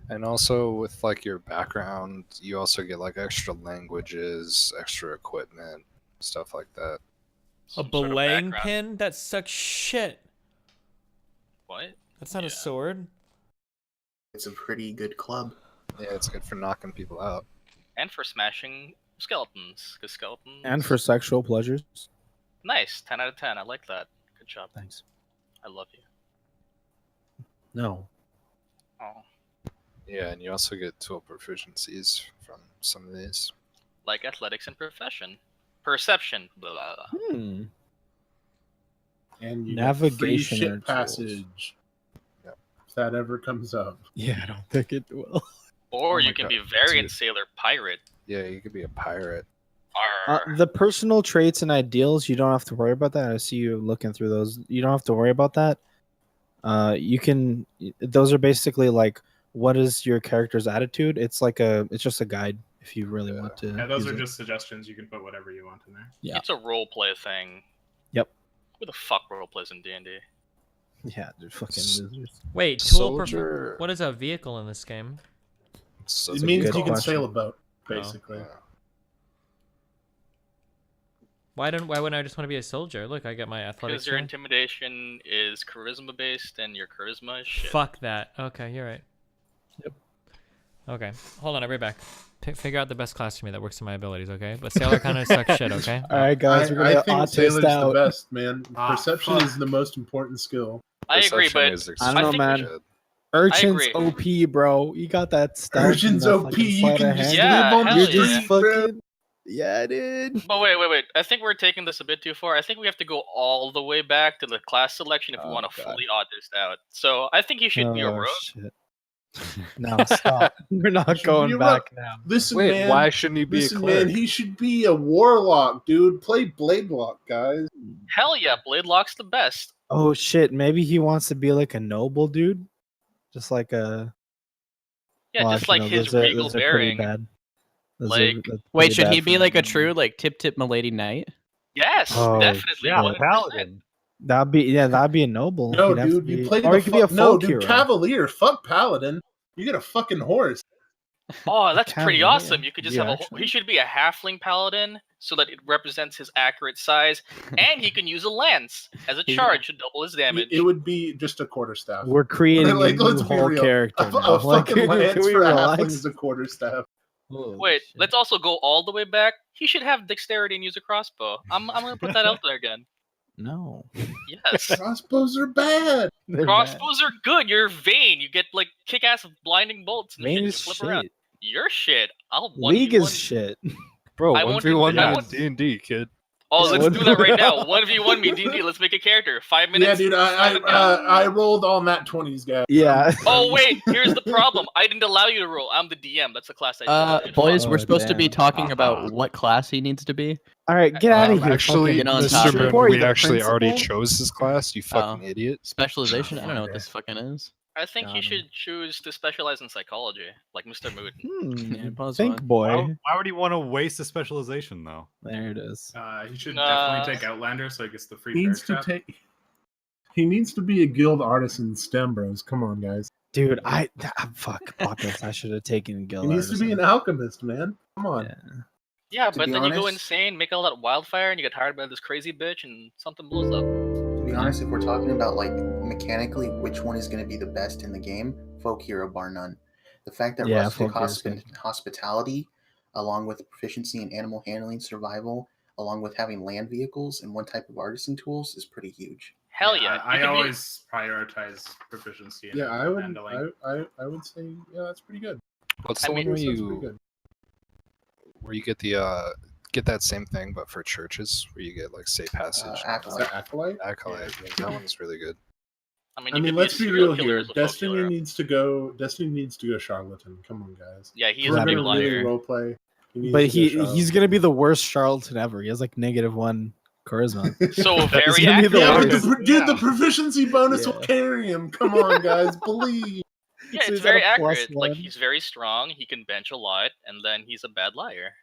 And also with like your background, you also get like extra languages, extra equipment, stuff like that. A Some sort of belaying background. pin? That sucks shit. What? That's not a Yeah. sword. It's a pretty good club. Yeah, it's good for knocking people out. And for smashing skeletons, because skeletons. And for sexual pleasures. Nice, 10 out of 10. I like that. Good job. Thanks. I love you. No. Oh, Yeah, and you also get 12 proficiencies from some of these. like athletics and perception. Blah, blah, blah. Hmm. And you Navigation get free or ship passage. Yep. If that ever comes up. Yeah, I don't think it will. Or Oh you my can God, be variant dude. sailor pirate. Yeah, you could be a pirate. Arr. The personal traits and ideals, you don't have to worry about that. I see you looking through those. You don't have to worry about that. You can. Those are basically like, what is your character's attitude? It's like it's just a guide if you really want to. Yeah, those use are it. just suggestions. You can put whatever you want in there. Yeah. It's a role play thing. Yep. Who the fuck role plays in D&D? Yeah, they're fucking S- losers. Wait, tool Soldier. What is a vehicle in this game? So It it's a means good you can question. sail a boat, basically. Yeah. Why wouldn't I just want to be a soldier? Look, I get my athletics. Because your here. intimidation is charisma based, and your charisma is shit. Fuck that. Okay, you're right. Yep. Okay, hold on, I'll be right back. Figure out the best class for me that works to my abilities, okay? But sailor kind of sucks shit, okay? All right, guys, we're gonna I think autist sailor's out. the best, man. Ah, Perception fuck. is the most important skill. I agree, Perception but is I don't know, think we man. should- Urchin's agree. OP, bro. You got that stuff. Urchin's OP. You can just Yeah, live on hell the You're just street, bro. fucking. Yeah, dude. But wait. I think we're taking this a bit too far. I think we have to go all the way back to the class selection if we Oh, want to God. fully autist out. So I think you should be a rogue. Shit. No, stop. We're not Should be going a back now. Listen, Wait, man. why shouldn't he be Listen, a cleric? man. He should be a warlock, dude. Play Blade Lock, guys. Hell yeah, Bladelock's the best. Oh shit, maybe he wants to be like a noble dude, just like a. Yeah, well, just actually, like no, his those are- regal those are pretty bearing. bad. Those Like- that's Wait, pretty should bad he for be like a noble. true like tip Milady Knight? Yes, Oh, definitely. Yeah, 100%. paladin. That'd be a noble. No, He'd have to dude. You be- play or the he could be a no, folk dude. hero. Cavalier. Fuck Paladin. You get a fucking horse. Oh, that's pretty Cavalier. awesome. You could just Yeah, have a. actually. He should be a halfling paladin so that it represents his accurate size, and he can use a lance as a He's- charge to double his damage. It would be just a quarterstaff. We're creating Like, a new let's be whole real. character. A now. Like, fucking lance can we for a halfling relax? is a quarterstaff. Holy Wait, shit. let's also go all the way back. He should have dexterity and use a crossbow. I'm gonna put that out there again. No. Yes. Crossbows are bad. They're Crossbows are good. You're vain. You get like kick-ass blinding bolts and Main shit. You is flip around. shit. You're shit. I'll League 1v1 is shit. Bro, I won't do 1v1 that. me in D&D, kid. Oh, Yeah, let's one- do that right now. 1v1 me, D&D. Let's make a character. 5 Yeah, minutes. dude. I rolled all nat 20s, guys. Yeah. Oh wait, here's the problem. I didn't allow you to roll. I'm the DM. That's the class I decided. Boys, Oh, we're supposed to be damn. talking about what class he needs to be. All right, get out of here. Actually, Get on Mr. top. Moon, Before we you, the actually already principal? chose his class, you fucking idiot. Specialization? I don't know what this fucking is. I think Got you him. should choose to specialize in psychology, like Mr. Mood. Yeah, pause Think, one. boy. Why would he want to waste a specialization though? There it is. He should Nah. definitely take Outlander so he gets the free Needs to paragraph. take. He needs to be a guild artist in STEM, bros. Come on, guys. Dude, fuck Bacchus. I should have taken He Guild needs to be an alchemist, man. Come on. Yeah. Yeah, To but be then you go honest- insane, make all that wildfire, and you get hired by this crazy bitch, and something blows up. To be honest, if we're talking about like mechanically which one is going to be the best in the game, Folk Hero bar none. The fact that Yeah, rustic Folk Hero's good. hospitality, along with proficiency in animal handling, survival, along with having land vehicles and one type of artisan tools, is pretty huge. Hell yeah! I always prioritize proficiency. In Yeah, I would. handling. I would say that's pretty good. What's I the mean, one That's pretty good. where you get the get that same thing but for churches, where you get like safe passage? Is Acolyte. that Acolyte? Acolyte. That one's really good. I mean, I you mean, could let's a be serial real killer here. as a folk Destiny killer. needs to go. Destiny needs to go charlatan. Come on, guys. Yeah, he We're is a big gonna really liar. roleplay. But he's gonna be the worst charlatan ever. He has like -1 charisma. So very gonna be the Yeah, accurate. but worst. dude, the proficiency bonus will Yeah. carry him. Come on, guys, believe. Yeah, So it's he's at very a accurate. Like +1. he's very strong. He can bench a lot, and then he's a bad liar.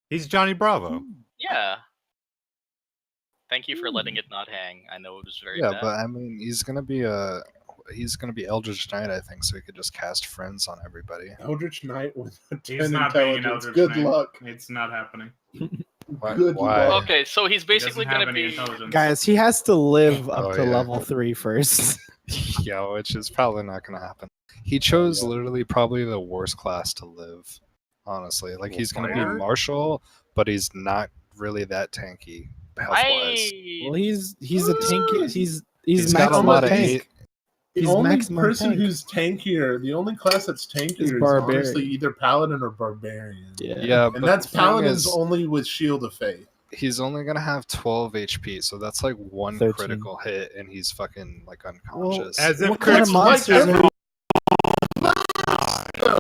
He's Johnny Bravo. Yeah. Thank you for letting it not hang. I know it was very Yeah, bad. but I mean, he's gonna be Eldritch Knight, I think, so he could just cast friends on everybody. Eldritch Knight with a 10 He's not being an intelligence. Eldritch Good Knight. luck. It's not happening. Good Why? luck. Okay, so he's He doesn't basically have gonna any be. intelligence. Guys, he has to live up Oh, to yeah. level 3 first. Yeah, which is probably not gonna happen. He chose literally probably the worst class to live. Honestly, like he's gonna be Fighter? martial, but he's not really that tanky health wise. Well, he's a tanky. He's He's got a maximum lot of tank. eight. The He's only maximum person tank. who's tankier, the only class that's tankier is Barbarian. honestly either Paladin or Barbarian. Yeah, And but that's the thing Paladin's is, only with Shield of Faith. he's only gonna have 12 HP, so that's like one 13. critical hit, and he's fucking like unconscious. As if What kind of crits- monsters like are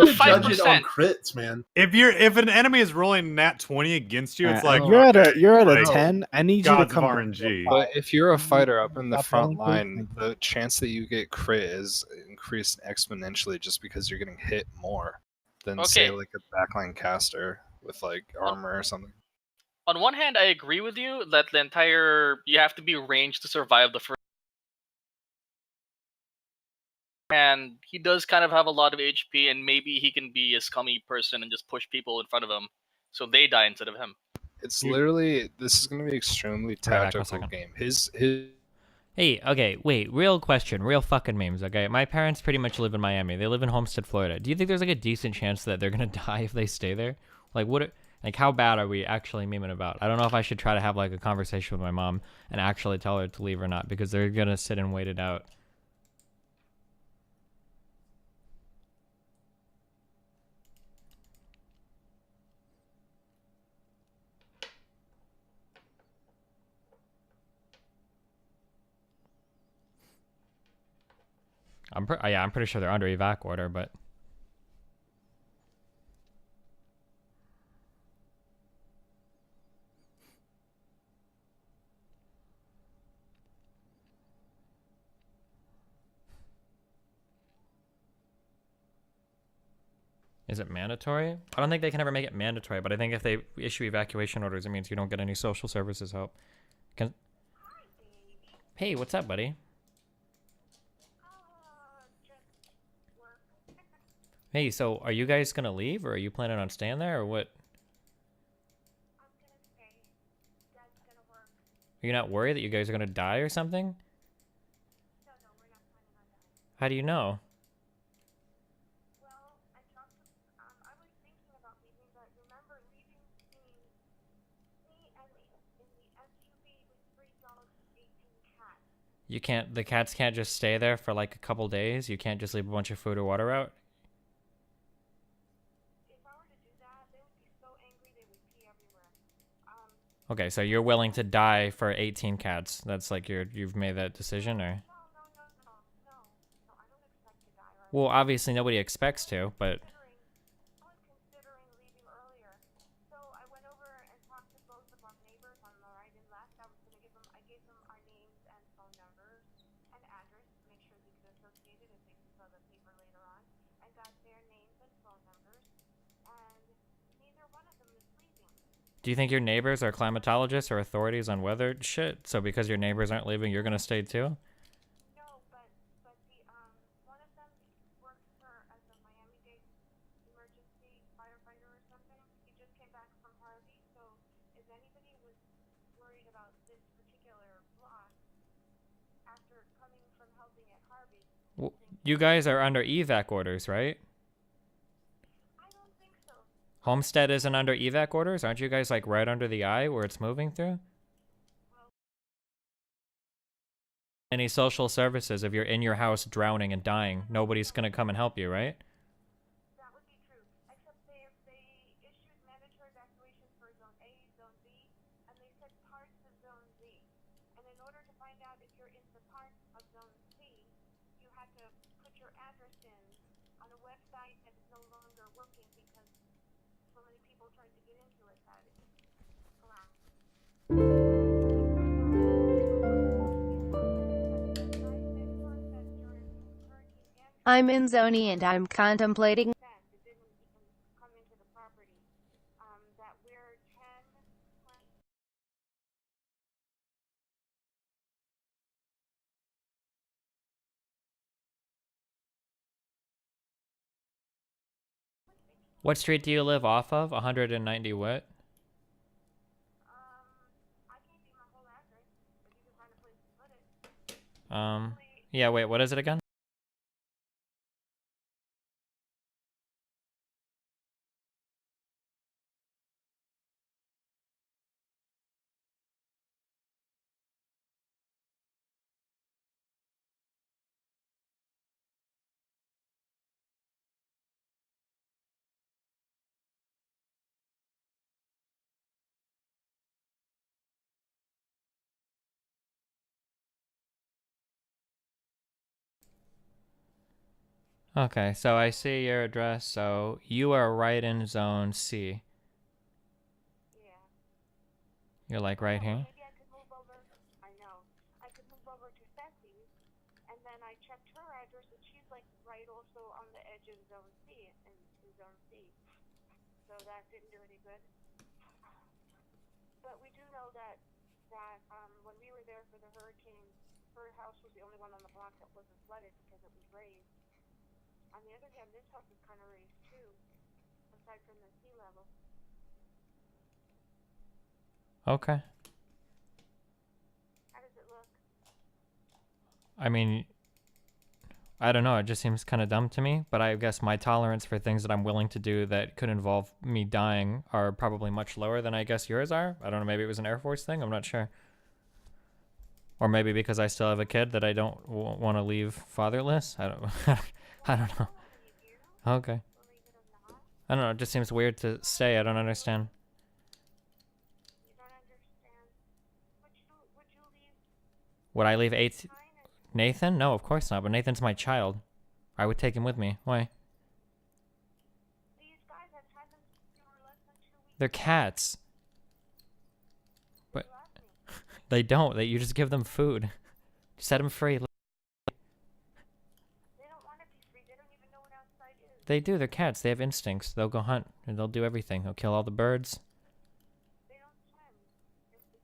You judge it 5%. on crits, man. If an enemy is rolling nat 20 against you, it's like you're at okay, a like, 10. I need you to gods of come. RNG. But if you're a fighter up in the Stop front rolling line, the chance that you get crit is increased exponentially just because you're getting hit more than say Okay. like a backline caster with like armor or something. On one hand, I agree with you that the entire you have to be ranged to survive the first. And he does kind of have a lot of HP, and maybe he can be a scummy person and just push people in front of him, so they die instead of him. It's literally this is going to be extremely Right back, one tactical second. game. His Hey, okay, wait, real question, real fucking memes, okay? My parents pretty much live in Miami. They live in Homestead, Florida. Do you think there's like a decent chance that they're gonna die if they stay there? Like how bad are we actually memeing about? I don't know if I should try to have like a conversation with my mom and actually tell her to leave or not, because they're gonna sit and wait it out. I'm pretty sure they're under evac order, but is it mandatory? I don't think they can ever make it mandatory, but I think if they issue evacuation orders, it means you don't get any social services help. Hey, what's up, buddy? Hey, so are you guys gonna leave, or are you planning on staying there, or what? Are you not worried that you guys are gonna die or something? How do you know? You can't, the cats can't just stay there for like a couple days? You can't just leave a bunch of food or water out? Okay, so you're willing to die for 18 cats. That's like you've made that decision, or? Well, obviously nobody expects to, but Do you think your neighbors are climatologists or authorities on weather shit? So because your neighbors aren't leaving, you're gonna stay too? No, but the one of them works as a Miami-Dade emergency firefighter or something. He just came back from Harvey, so if anybody was worried about this particular block after coming from helping at Harvey. Well, you guys are under evac orders, right? I don't think so. Homestead isn't under evac orders? Aren't you guys like right under the eye where it's moving through? Any social services, if you're in your house drowning and dying, nobody's gonna come and help you, right? That would be true, except they issued mandatory evacuation for Zone A, Zone B, and they said parts of Zone Z. And in order to find out if you're in the part of Zone C, you had to put your address in on a website that is no longer working because so many people tried to get into it that it collapsed. I'm in Zony and I'm contemplating. It didn't even come into the property. That we're 10. What street do you live off of? 190 what? I can't see my whole address, but you can find a place to put it. Yeah, wait, what is it again? Okay, so I see your address, so you are right in Zone C. Yeah. You're like right here? Maybe I could move over. I know. I could move over to Ceci's, and then I checked her address, and she's like right also on the edge of Zone C, in Zone C. So that didn't do any good. But we do know that when we were there for the hurricane, her house was the only one on the block that wasn't flooded because it was raised. On the other hand, this house is kind of raised too, aside from the sea level. Okay. How does it look? I mean, I don't know, it just seems kind of dumb to me, but I guess my tolerance for things that I'm willing to do that could involve me dying are probably much lower than I guess yours are. I don't know, maybe it was an Air Force thing, I'm not sure. Or maybe because I still have a kid that I don't want to leave fatherless. I don't I don't know. Okay. I don't know, it just seems weird to say. I don't understand. You don't understand. Would you leave? Would I leave Nathan? No, of course not, but Nathan's my child. I would take him with me. Why? These guys, I've had them since they were less than 2 weeks. They're cats. But they don't. You just give them food. Set them free. They don't want to be free. They don't even know what outside is. They do. They're cats. They have instincts. They'll go hunt and they'll do everything. They'll kill all the birds. They don't swim.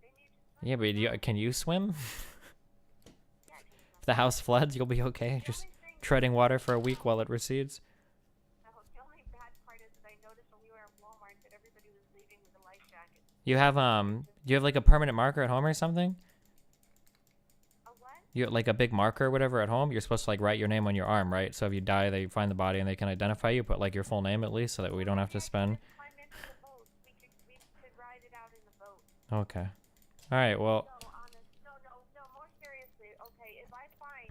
They need to swim. Yeah, but can you swim? Yeah, I can swim. If the house floods, you'll be okay. Just treading water for a week while it recedes. The only bad part is that I noticed when we were at Walmart that everybody was leaving with a life jacket. You have do you have like a permanent marker at home or something? A what? You like a big marker or whatever at home? You're supposed to like write your name on your arm, right? So if you die, they find the body and they can identify you. Put like your full name at least, so that we don't have to spend. Climb into the boat. We could ride it out in the boat. Okay. All right. Well. No, honest. No. More seriously, okay. If I find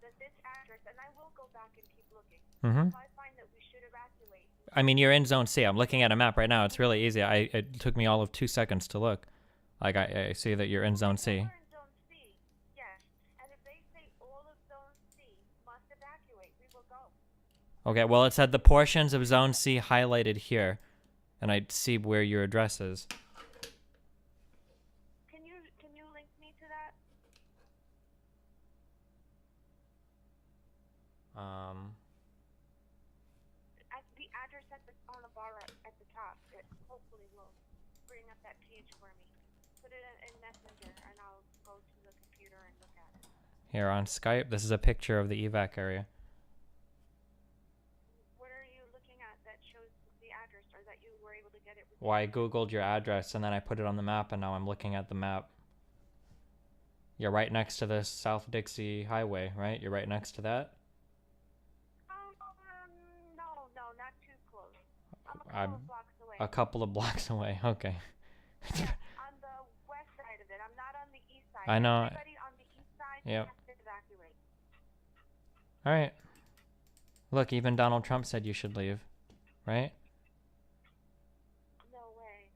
that this address, and I will go back and keep looking. Mhm. If I find that we should evacuate. I mean, you're in Zone C. I'm looking at a map right now. It's really easy. It took me all of 2 seconds to look. Like I see that you're in Zone C. We're in Zone C. Yes. And if they say all of Zone C must evacuate, we will go. Okay. Well, it said the portions of Zone C highlighted here, and I see where your address is. Can you link me to that? At the address on the bar at the top. It hopefully will. bring up that page for me. Put it in Messenger, and I'll go to the computer and look at it. Here on Skype, this is a picture of the evac area. What are you looking at that shows the address, or that you were able to get it? Well, I googled your address and then I put it on the map, and now I'm looking at the map. You're right next to the South Dixie Highway, right? You're right next to that? No, not too close. I'm a couple I'm of blocks away. a couple of blocks away. Okay. Yeah, on the west side of it. I'm not on the east side. I know. Everybody on the east side Yep. has to evacuate. All right. Look, even Donald Trump said you should leave, right? No way.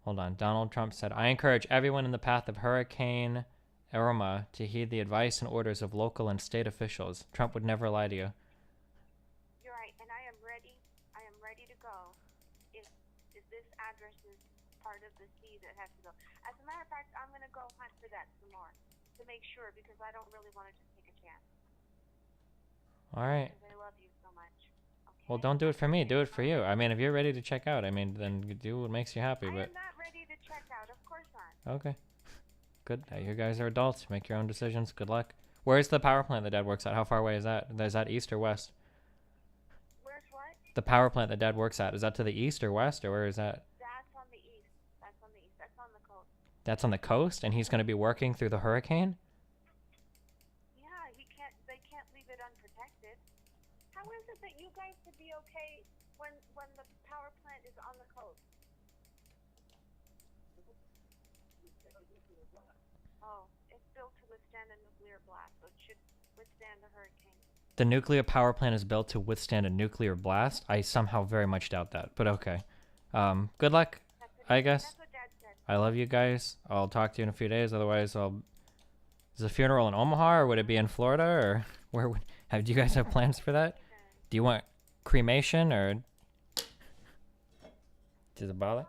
Hold on. Donald Trump said, I encourage everyone in the path of Hurricane Irma to heed the advice and orders of local and state officials. Trump would never lie to you. You're right, and I am ready. I am ready to go. If this address is part of the C that has to go. As a matter of fact, I'm gonna go hunt for that some more to make sure, because I don't really want to just take a chance. All right. Because I love you so much. Okay? Well, don't do it for me. Do it for you. I mean, if you're ready to check out, I mean, then you do what makes you happy. I But am not ready to check out. Of course not. okay. Good. You guys are adults. Make your own decisions. Good luck. Where's the power plant that Dad works at? How far away is that? Is that east or west? Where's what? The power plant that Dad works at, is that to the east or west, or where is that? That's on the east. That's on the east. That's on the coast. That's on the coast, and he's going to be working through the hurricane? Yeah, they can't leave it unprotected. How is it that you guys could be okay when the power plant is on the coast? Oh, it's built to withstand a nuclear blast, so it should withstand the hurricane. The nuclear power plant is built to withstand a nuclear blast? I somehow very much doubt that, but okay. Good luck, I guess. That's what Dad said. I love you guys. I'll talk to you in a few days. Otherwise, Is the funeral in Omaha, or would it be in Florida, or where would... do you guys have plans for that? Do you want cremation, or... Does it bother?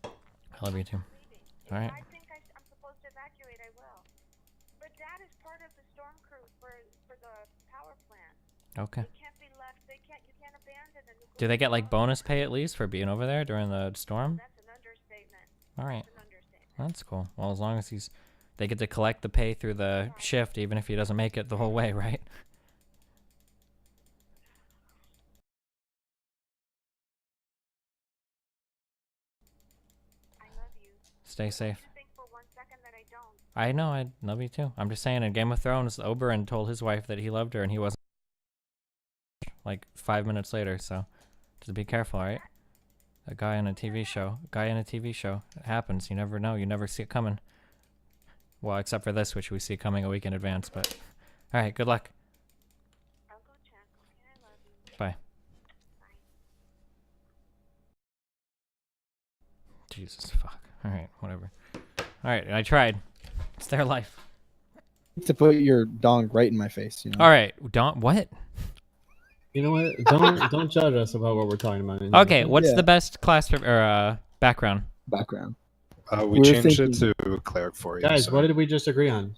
I love you too. All right. I think I'm supposed to evacuate. I will. But Dad is part of the storm crew for the power plant. Okay. They can't be left. You can't abandon a nuclear. Do they get like bonus pay at least for being over there during the storm? That's an understatement. All right. That's an understatement. That's cool. Well, as long as they get to collect the pay through the shift, even if he doesn't make it the whole way, right? I love you. Stay safe. You think for 1 second that I don't. I know, I love you too. I'm just saying, in Game of Thrones, Oberyn told his wife that he loved her, and he wasn't like 5 minutes later, so just be careful, alright? A guy in a TV show. It happens. You never know. You never see it coming. Well, except for this, which we see coming a week in advance, but... Alright, good luck. I'll go check. Okay, I love you. Bye. Bye. Jesus, fuck. Alright, whatever. Alright, I tried. It's their life. To put your dong right in my face, you know. Alright, what? You know what? Don't judge us about what we're talking about. Okay, what's the best class or background? Background. We were changed thinking- it to cleric for you. Guys, so- what did we just agree on?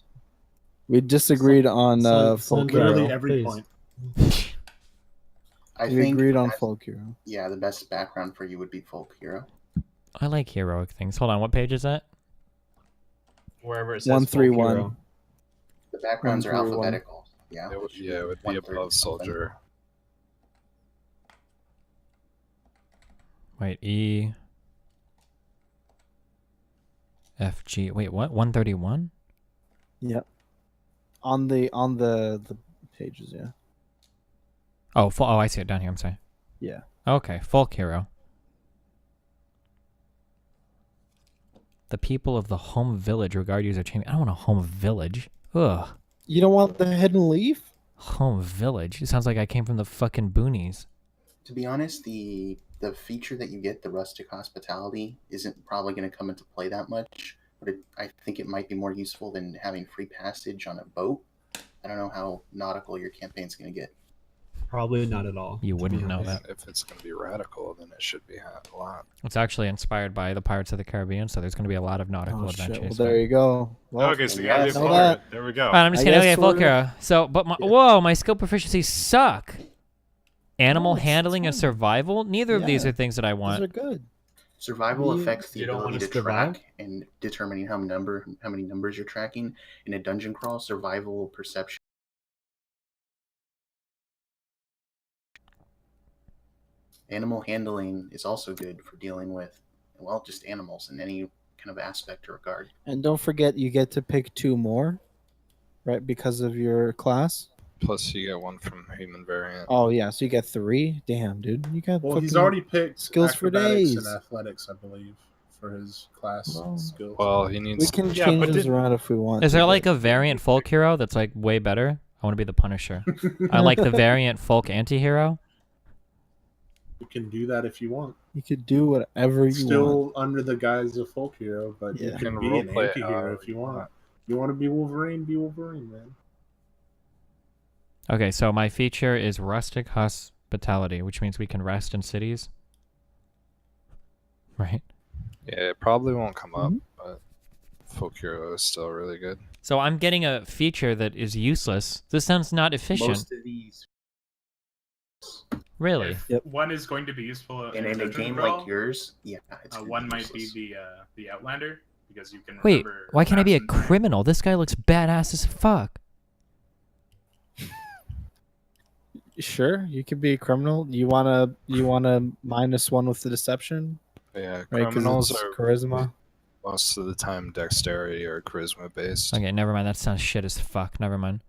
We disagreed on folk literally hero. Every Please. point. I We think agreed on that- folk hero. Yeah, the best background for you would be folk hero. I like heroic things. Hold on, what page is that? Wherever it says 131. folk hero. The backgrounds are 131. alphabetical. Yeah. It would be 130 above something. soldier. Wait, E... F, G... Wait, what? 131? Yep. On the pages, yeah. Oh, oh, I see it down here. I'm sorry. Yeah. Okay, folk hero. The people of the home village regard you as a champion. I don't want a home village. Ugh. You don't want the hidden leaf? Home village. It sounds like I came from the fucking boonies. To be honest, the feature that you get, the rustic hospitality, isn't probably going to come into play that much. But I think it might be more useful than having free passage on a boat. I don't know how nautical your campaign's going to get. Probably not at all. You to be wouldn't know honest. that. If it's going to be radical, then it should be a lot. It's actually inspired by the Pirates of the Caribbean, so there's going to be a lot of nautical Oh shit! adventures. Well, there you go. Well, Okay, so you yeah, gotta I do know folk that. hero. There we go. Alright, I'm just I kidding. guess Okay, folk sort of. hero. So, but whoa, my skill proficiencies suck. Animal No, it's handling and fine. survival. Neither of these Yeah, are things that I Those want. are good. Survival You- affects the you don't ability wanna to survive? track and determining how many numbers you're tracking. In a dungeon crawl, survival perception. Animal handling is also good for dealing with, well, just animals in any kind of aspect or regard. And don't forget, you get to pick 2 more, right? Because of your class. Plus, you get 1 from human variant. Oh yeah, so you get 3. Damn, dude, you got. Well, he's fucking already picked skills for acrobatics days. and athletics, I believe, for his class Well, skills. Well, he We needs. can Yeah, change but this did- around if we want. Is to, there but- like a variant folk hero that's like way better? I want to be the Punisher. I like the variant folk anti-hero. You can do that if you want. You could do whatever you Still want. under the guise of folk hero, but Yeah. you can You can be an roleplay it anti-hero however if you you want. want. You want to be Wolverine, man. Okay, so my feature is rustic hospitality, which means we can rest in cities. Right? Yeah, it probably won't come up, Mhm. but folk hero is still really good. So I'm getting a feature that is useless. This sounds not efficient. Most of these, Really? If Yep. one is going to be useful in a dungeon game crawl, like yours, yeah, it's gonna one be might be useless. the Outlander because you can. Wait, remember why can't I be a maps and rank. criminal? This guy looks badass as fuck. Sure, you could be a criminal. You wanna -1 with the deception, But yeah, right? Because criminals it's are charisma. most of the time dexterity or charisma based. Okay, never mind. That sounds shit as fuck. Never mind.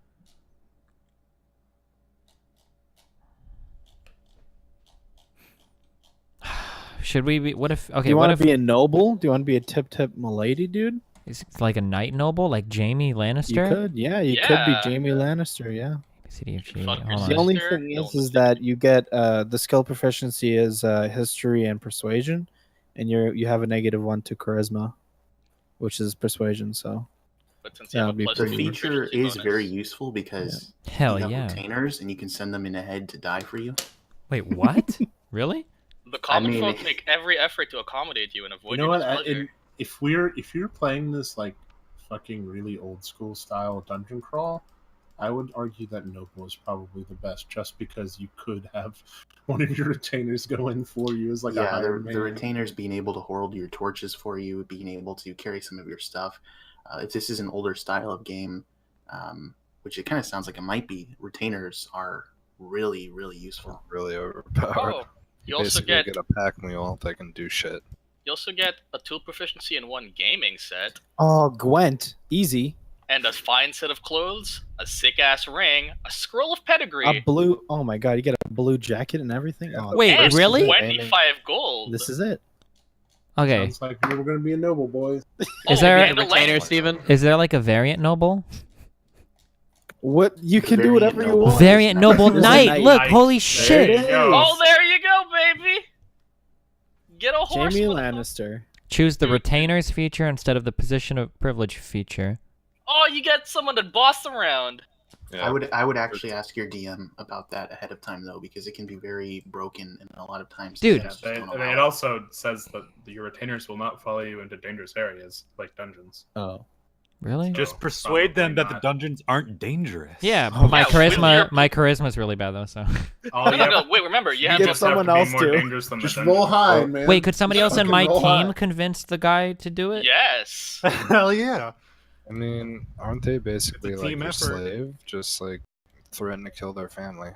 Should we be? What if? Do Okay, you what want if to be a noble? Do you want to be a tip milady, dude? it's like a knight noble, like Jamie Lannister? You could, yeah, you could be Yeah. Jamie Lannister, yeah. CDFG. Fuck your Hold The on. only Sister, thing no is mistake. that you get the skill proficiency is history and persuasion, and you have a -1 to charisma, which is persuasion. So But since you That have would be a plus The pretty 2 feature proficiency is bonus, very useful because Hell you have yeah. retainers and you can send them in ahead to die for you. Wait, what? Really? the common mean, folk make every effort to accommodate you and avoid You know your what? displeasure. If you're playing this like fucking really old school style dungeon crawl, I would argue that noble is probably the best, just because you could have one of your retainers go in for you as like a Yeah, hired the man. retainers being able to hold your torches for you, being able to carry some of your stuff. If this is an older style of game, which it kind of sounds like it might be, retainers are really, really useful. Really overpowered. Oh, you also Basically get a pack mule that can do shit. you also get a tool proficiency in 1 gaming set, oh, Gwent, easy. and a fine set of clothes, a sick ass ring, a scroll of pedigree, A blue. Oh my god, you get a blue jacket and everything. Yeah. Oh, Wait, and really? 25 gold. this is it. Okay. Sounds like we were going to be a noble, boys. Is there- and a Retainer, lance. Steven? Is there like a variant noble? What you can do Variant whatever you noble. want. Variant noble There's a knight. knight. Look, Knight. holy There shit. you go. Oh, there you go, baby. Get a horse. Jamie motherfucker. Lannister. Choose the Dude. retainers feature instead of the position of privilege feature. Oh, you get someone to boss around. Yeah. I would actually ask your DM about that ahead of time though, because it can be very broken and a lot of times. Dude. DMs just It, don't I mean, allow it it. also says that your retainers will not follow you into dangerous areas like dungeons. Oh, Really? Just Oh, persuade them probably that the not. dungeons aren't dangerous. Yeah, Oh, but my yeah, charisma with your- is really bad though, so. Oh, No, wait, remember, you have get to just have someone to be else more to. dangerous than the Just dungeon. roll high, man. Wait, could somebody else on Fucking my roll team high. convince the guy to do it? Yes. Hell yeah. I mean, aren't they basically It's a like team your effort. slave? Just like threaten to kill their family.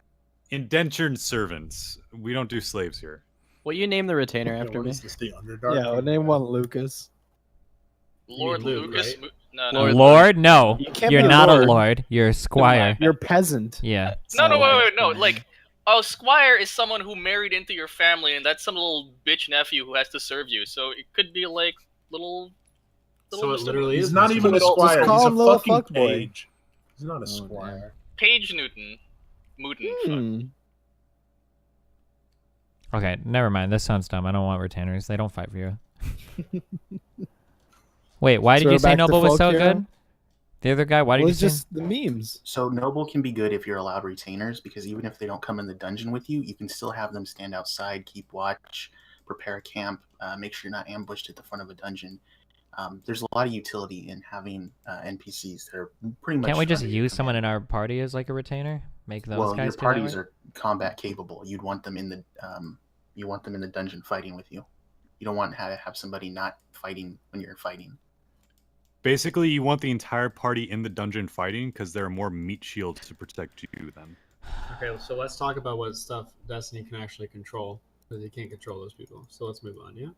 Indentured servants. We don't do slaves here. Will you name the retainer Yeah, after what me? is this, the Underdark? yeah. Well, name one, Lucas. Lord Luke, Lucas. right? No, Lord- Lord? No. You can't You're be a not lord. a lord. You're a squire. You're a peasant. Yeah. No, wait, no. Like, a squire is someone who married into your family, and that's some little bitch nephew who has to serve you. So it could be like little. So it Mr. literally He's is. not Mr. even a Little. Just squire. call He's a him little fucking fuckboy. page. He's not a Oh, squire. Page Newton. Mooten. fuck. Hmm. Okay, never mind. This sounds dumb. I don't want retainers. They don't fight for you. Wait, why So did we're you say back to Noble was folk so hero? good? The other guy, why did Well, you it's say? just the memes. So noble can be good if you're allowed retainers, because even if they don't come in the dungeon with you, you can still have them stand outside, keep watch, prepare a camp, make sure you're not ambushed at the front of a dungeon. There's a lot of utility in having NPCs that are pretty much. Can't we just under your use someone command. in our party as like a retainer? make those Well, your guys do that parties way? are combat capable. You'd want them in the dungeon fighting with you. You don't want to have somebody not fighting when you're fighting. Basically, you want the entire party in the dungeon fighting because there are more meat shields to protect you then. Okay, so let's talk about what stuff Destiny can actually control, because you can't control those people. So let's move on, yeah?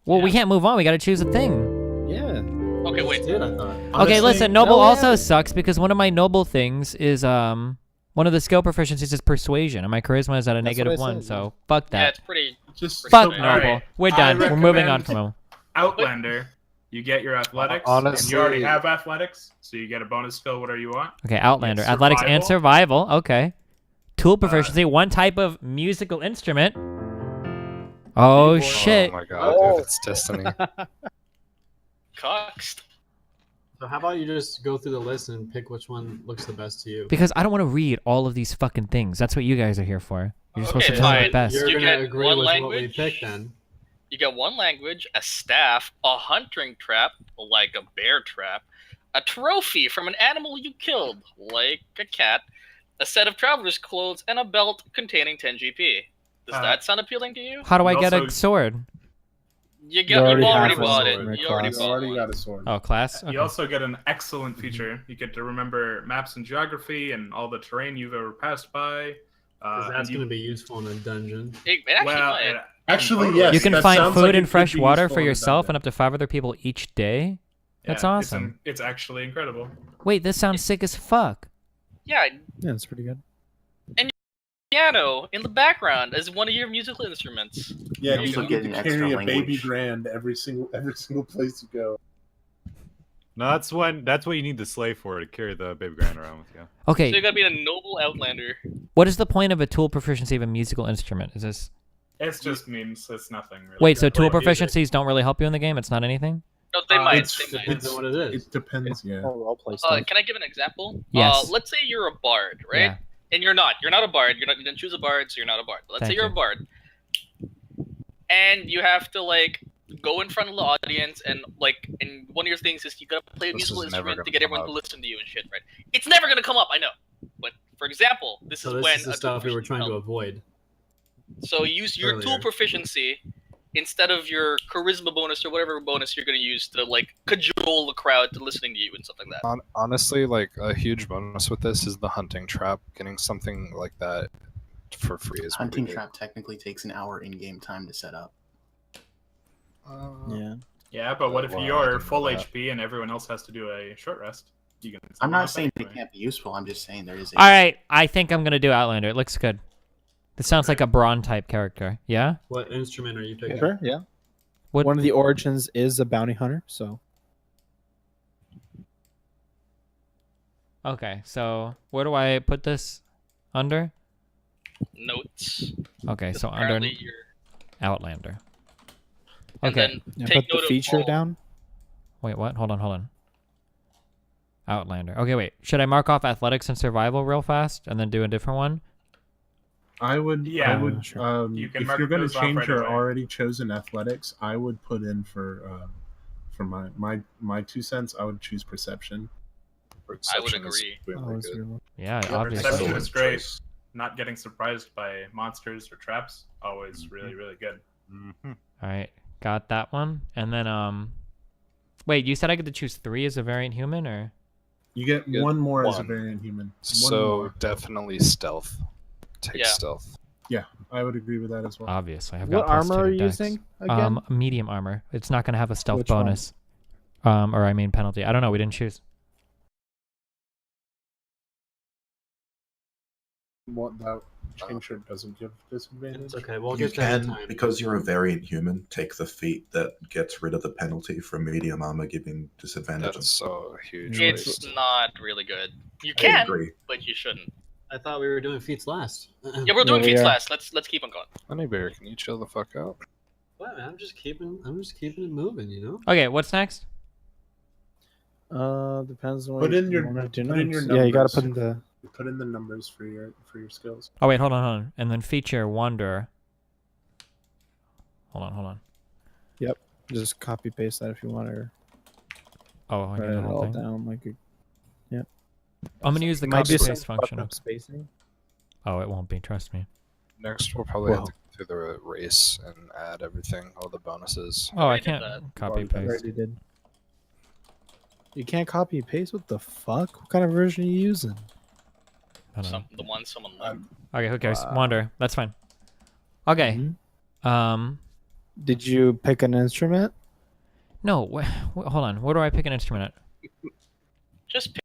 Well, we can't move on. We got to choose a thing. Yeah. Okay, wait. Did I thought? Okay, Honestly, listen. Noble no, also yeah. sucks because one of my noble things is one of the skill proficiencies is persuasion, and my charisma is at a That's what I -1. said, So fuck Yeah, that. it's pretty. Just Fuck so- Noble. Alright, We're I done. We're moving on recommend- from him. Outlander. You get your athletics. Honestly- and you already have athletics, so you get a bonus skill, whatever you want. Okay, Outlander. Yeah, Athletics and survival. Okay. Tool proficiency. Uh, one type of musical instrument. Oh shit. Oh my god, dude, it's Destiny. Cuxed. So how about you just go through the list and pick which one looks the best to you? Because I don't want to read all of these fucking things. That's what you guys are here for. You're supposed to Okay, tell me fine. the best. You're You gonna get agree one with what we language. pick then. You get one language, a staff, a hunting trap, like a bear trap, a trophy from an animal you killed, like a cat, a set of traveler's clothes, and a belt containing 10 GP. Does that sound appealing to you? How do I You get a also- sword? You've You already already have a bought sword it. in You already class. bought already one. got a sword. Oh, class? Okay. You also get an excellent feature. You get to remember maps and geography and all the terrain you've ever passed by. Because that's and you- going to be useful in a dungeon. It actually well, might. Actually, yes. You can that find sounds food like it and could fresh be water useful for in a yourself and dungeon. up to 5 other people each day. That's yeah, awesome. It's actually incredible. Wait, this sounds sick as fuck. Yeah, Yeah, it's pretty good. piano in the background as one of your musical instruments. Yeah, You you also get get to an extra carry a baby language. grand every single place you go. No, that's what you need the slave for, to carry the baby grand around with you. Okay, So you gotta be a noble outlander. what is the point of a tool proficiency of a musical instrument? Is this... It just means it's nothing really. Wait, so tool Like music. proficiencies don't really help you in the game? It's not anything? No, they might. It's, They might. Depends on what it is. It depends, yeah. Roleplay stuff. Can I give an example? Yes. Let's say you're a bard, right? Yeah. And you're not. You're not a bard. You didn't choose a bard, so you're not a bard. But let's Thank say you're you. a bard, and you have to like go in front of the audience and one of your things is you gotta play a This musical is never instrument to gonna get come everyone to up. listen to you and shit, right? It's never gonna come up, I know. But for example, this So is this when is the a stuff we were proficiency trying to helps. avoid. So use your tool earlier. proficiency instead of your charisma bonus or whatever bonus you're gonna use to like cajole the crowd to listening to you and stuff like that. Honestly, like a huge bonus with this is the hunting trap. Getting something like that for free is Hunting pretty trap technically takes an hour in-game time to set up. good. Yeah. Yeah, but what if Well, I you're didn't full know that. HP and everyone else has to do a short rest? You can. I'm summon not up saying it anyway. can't be useful. I'm just saying there is a. All right, I think I'm going to do Outlander. It looks good. This sounds like a Braun type character. Yeah? What instrument are you picking? Sure, yeah. What- One of the origins is a bounty hunter, so Okay, so where do I put this under? Notes. Okay, so under Apparently you're Outlander. and Okay. then yeah, take put the note feature of all. down. Wait, what? Hold on. Outlander. Okay, wait. Should I mark off athletics and survival real fast and then do a different one? I would. Yeah, I would. sure. You can If mark you're going to those off change right your away. already chosen athletics, I would put in for my 2 cents. I would choose perception. I would Perception is agree. really Oh, that's good. good. Yeah, Yeah, obviously. perception is great. Not getting surprised by monsters or traps, always really, really good. Mm-hmm. All right, got that one. And then wait, you said I get to choose 3 as a variant human, or You get get one more as a one. variant human. One So more. definitely stealth. Take Yeah. stealth. Yeah, I would agree with that as well. obviously I've What got plus 2 armor are to you dex. using again? Medium armor. It's not gonna have a stealth Which one? bonus. Or I mean penalty. I don't know. We didn't choose. What that change shirt doesn't give disadvantage. It's okay. We'll You get that in can, time. because you're a variant human, take the feat that gets rid of the penalty from medium armor giving disadvantage. That's so huge. It's waste. not really good. You I can, agree. but you shouldn't. I thought we were doing feats last. Yeah, we're doing we feats are. last. Let's keep on going. Honeybear, can you chill the fuck out? What, man? I'm just keeping it moving, you know. Okay, what's next? Depends on what Put you in your- wanna do put in next. your Yeah, you gotta numbers. put in the. Put in the numbers for your skills. Oh wait, hold on. And then feature Wanderer. Hold on. Just copy paste that if you want, or Oh, I write need the it whole all thing. down like. I'm gonna use the Might copy be some paste function. fucked up spacing. Oh, it won't be. Trust me. Next, we'll probably have Well. to go through the race and add everything, all the bonuses. Oh, I Already did can't that. copy I paste. already did. You can't copy and paste. What the fuck? What kind of version are you using? I don't know. The one someone liked. Okay, who cares? Wow. Wander. That's fine. Okay. Mhm. Did you pick an instrument? No. Hold on. Where do I pick an instrument at? Just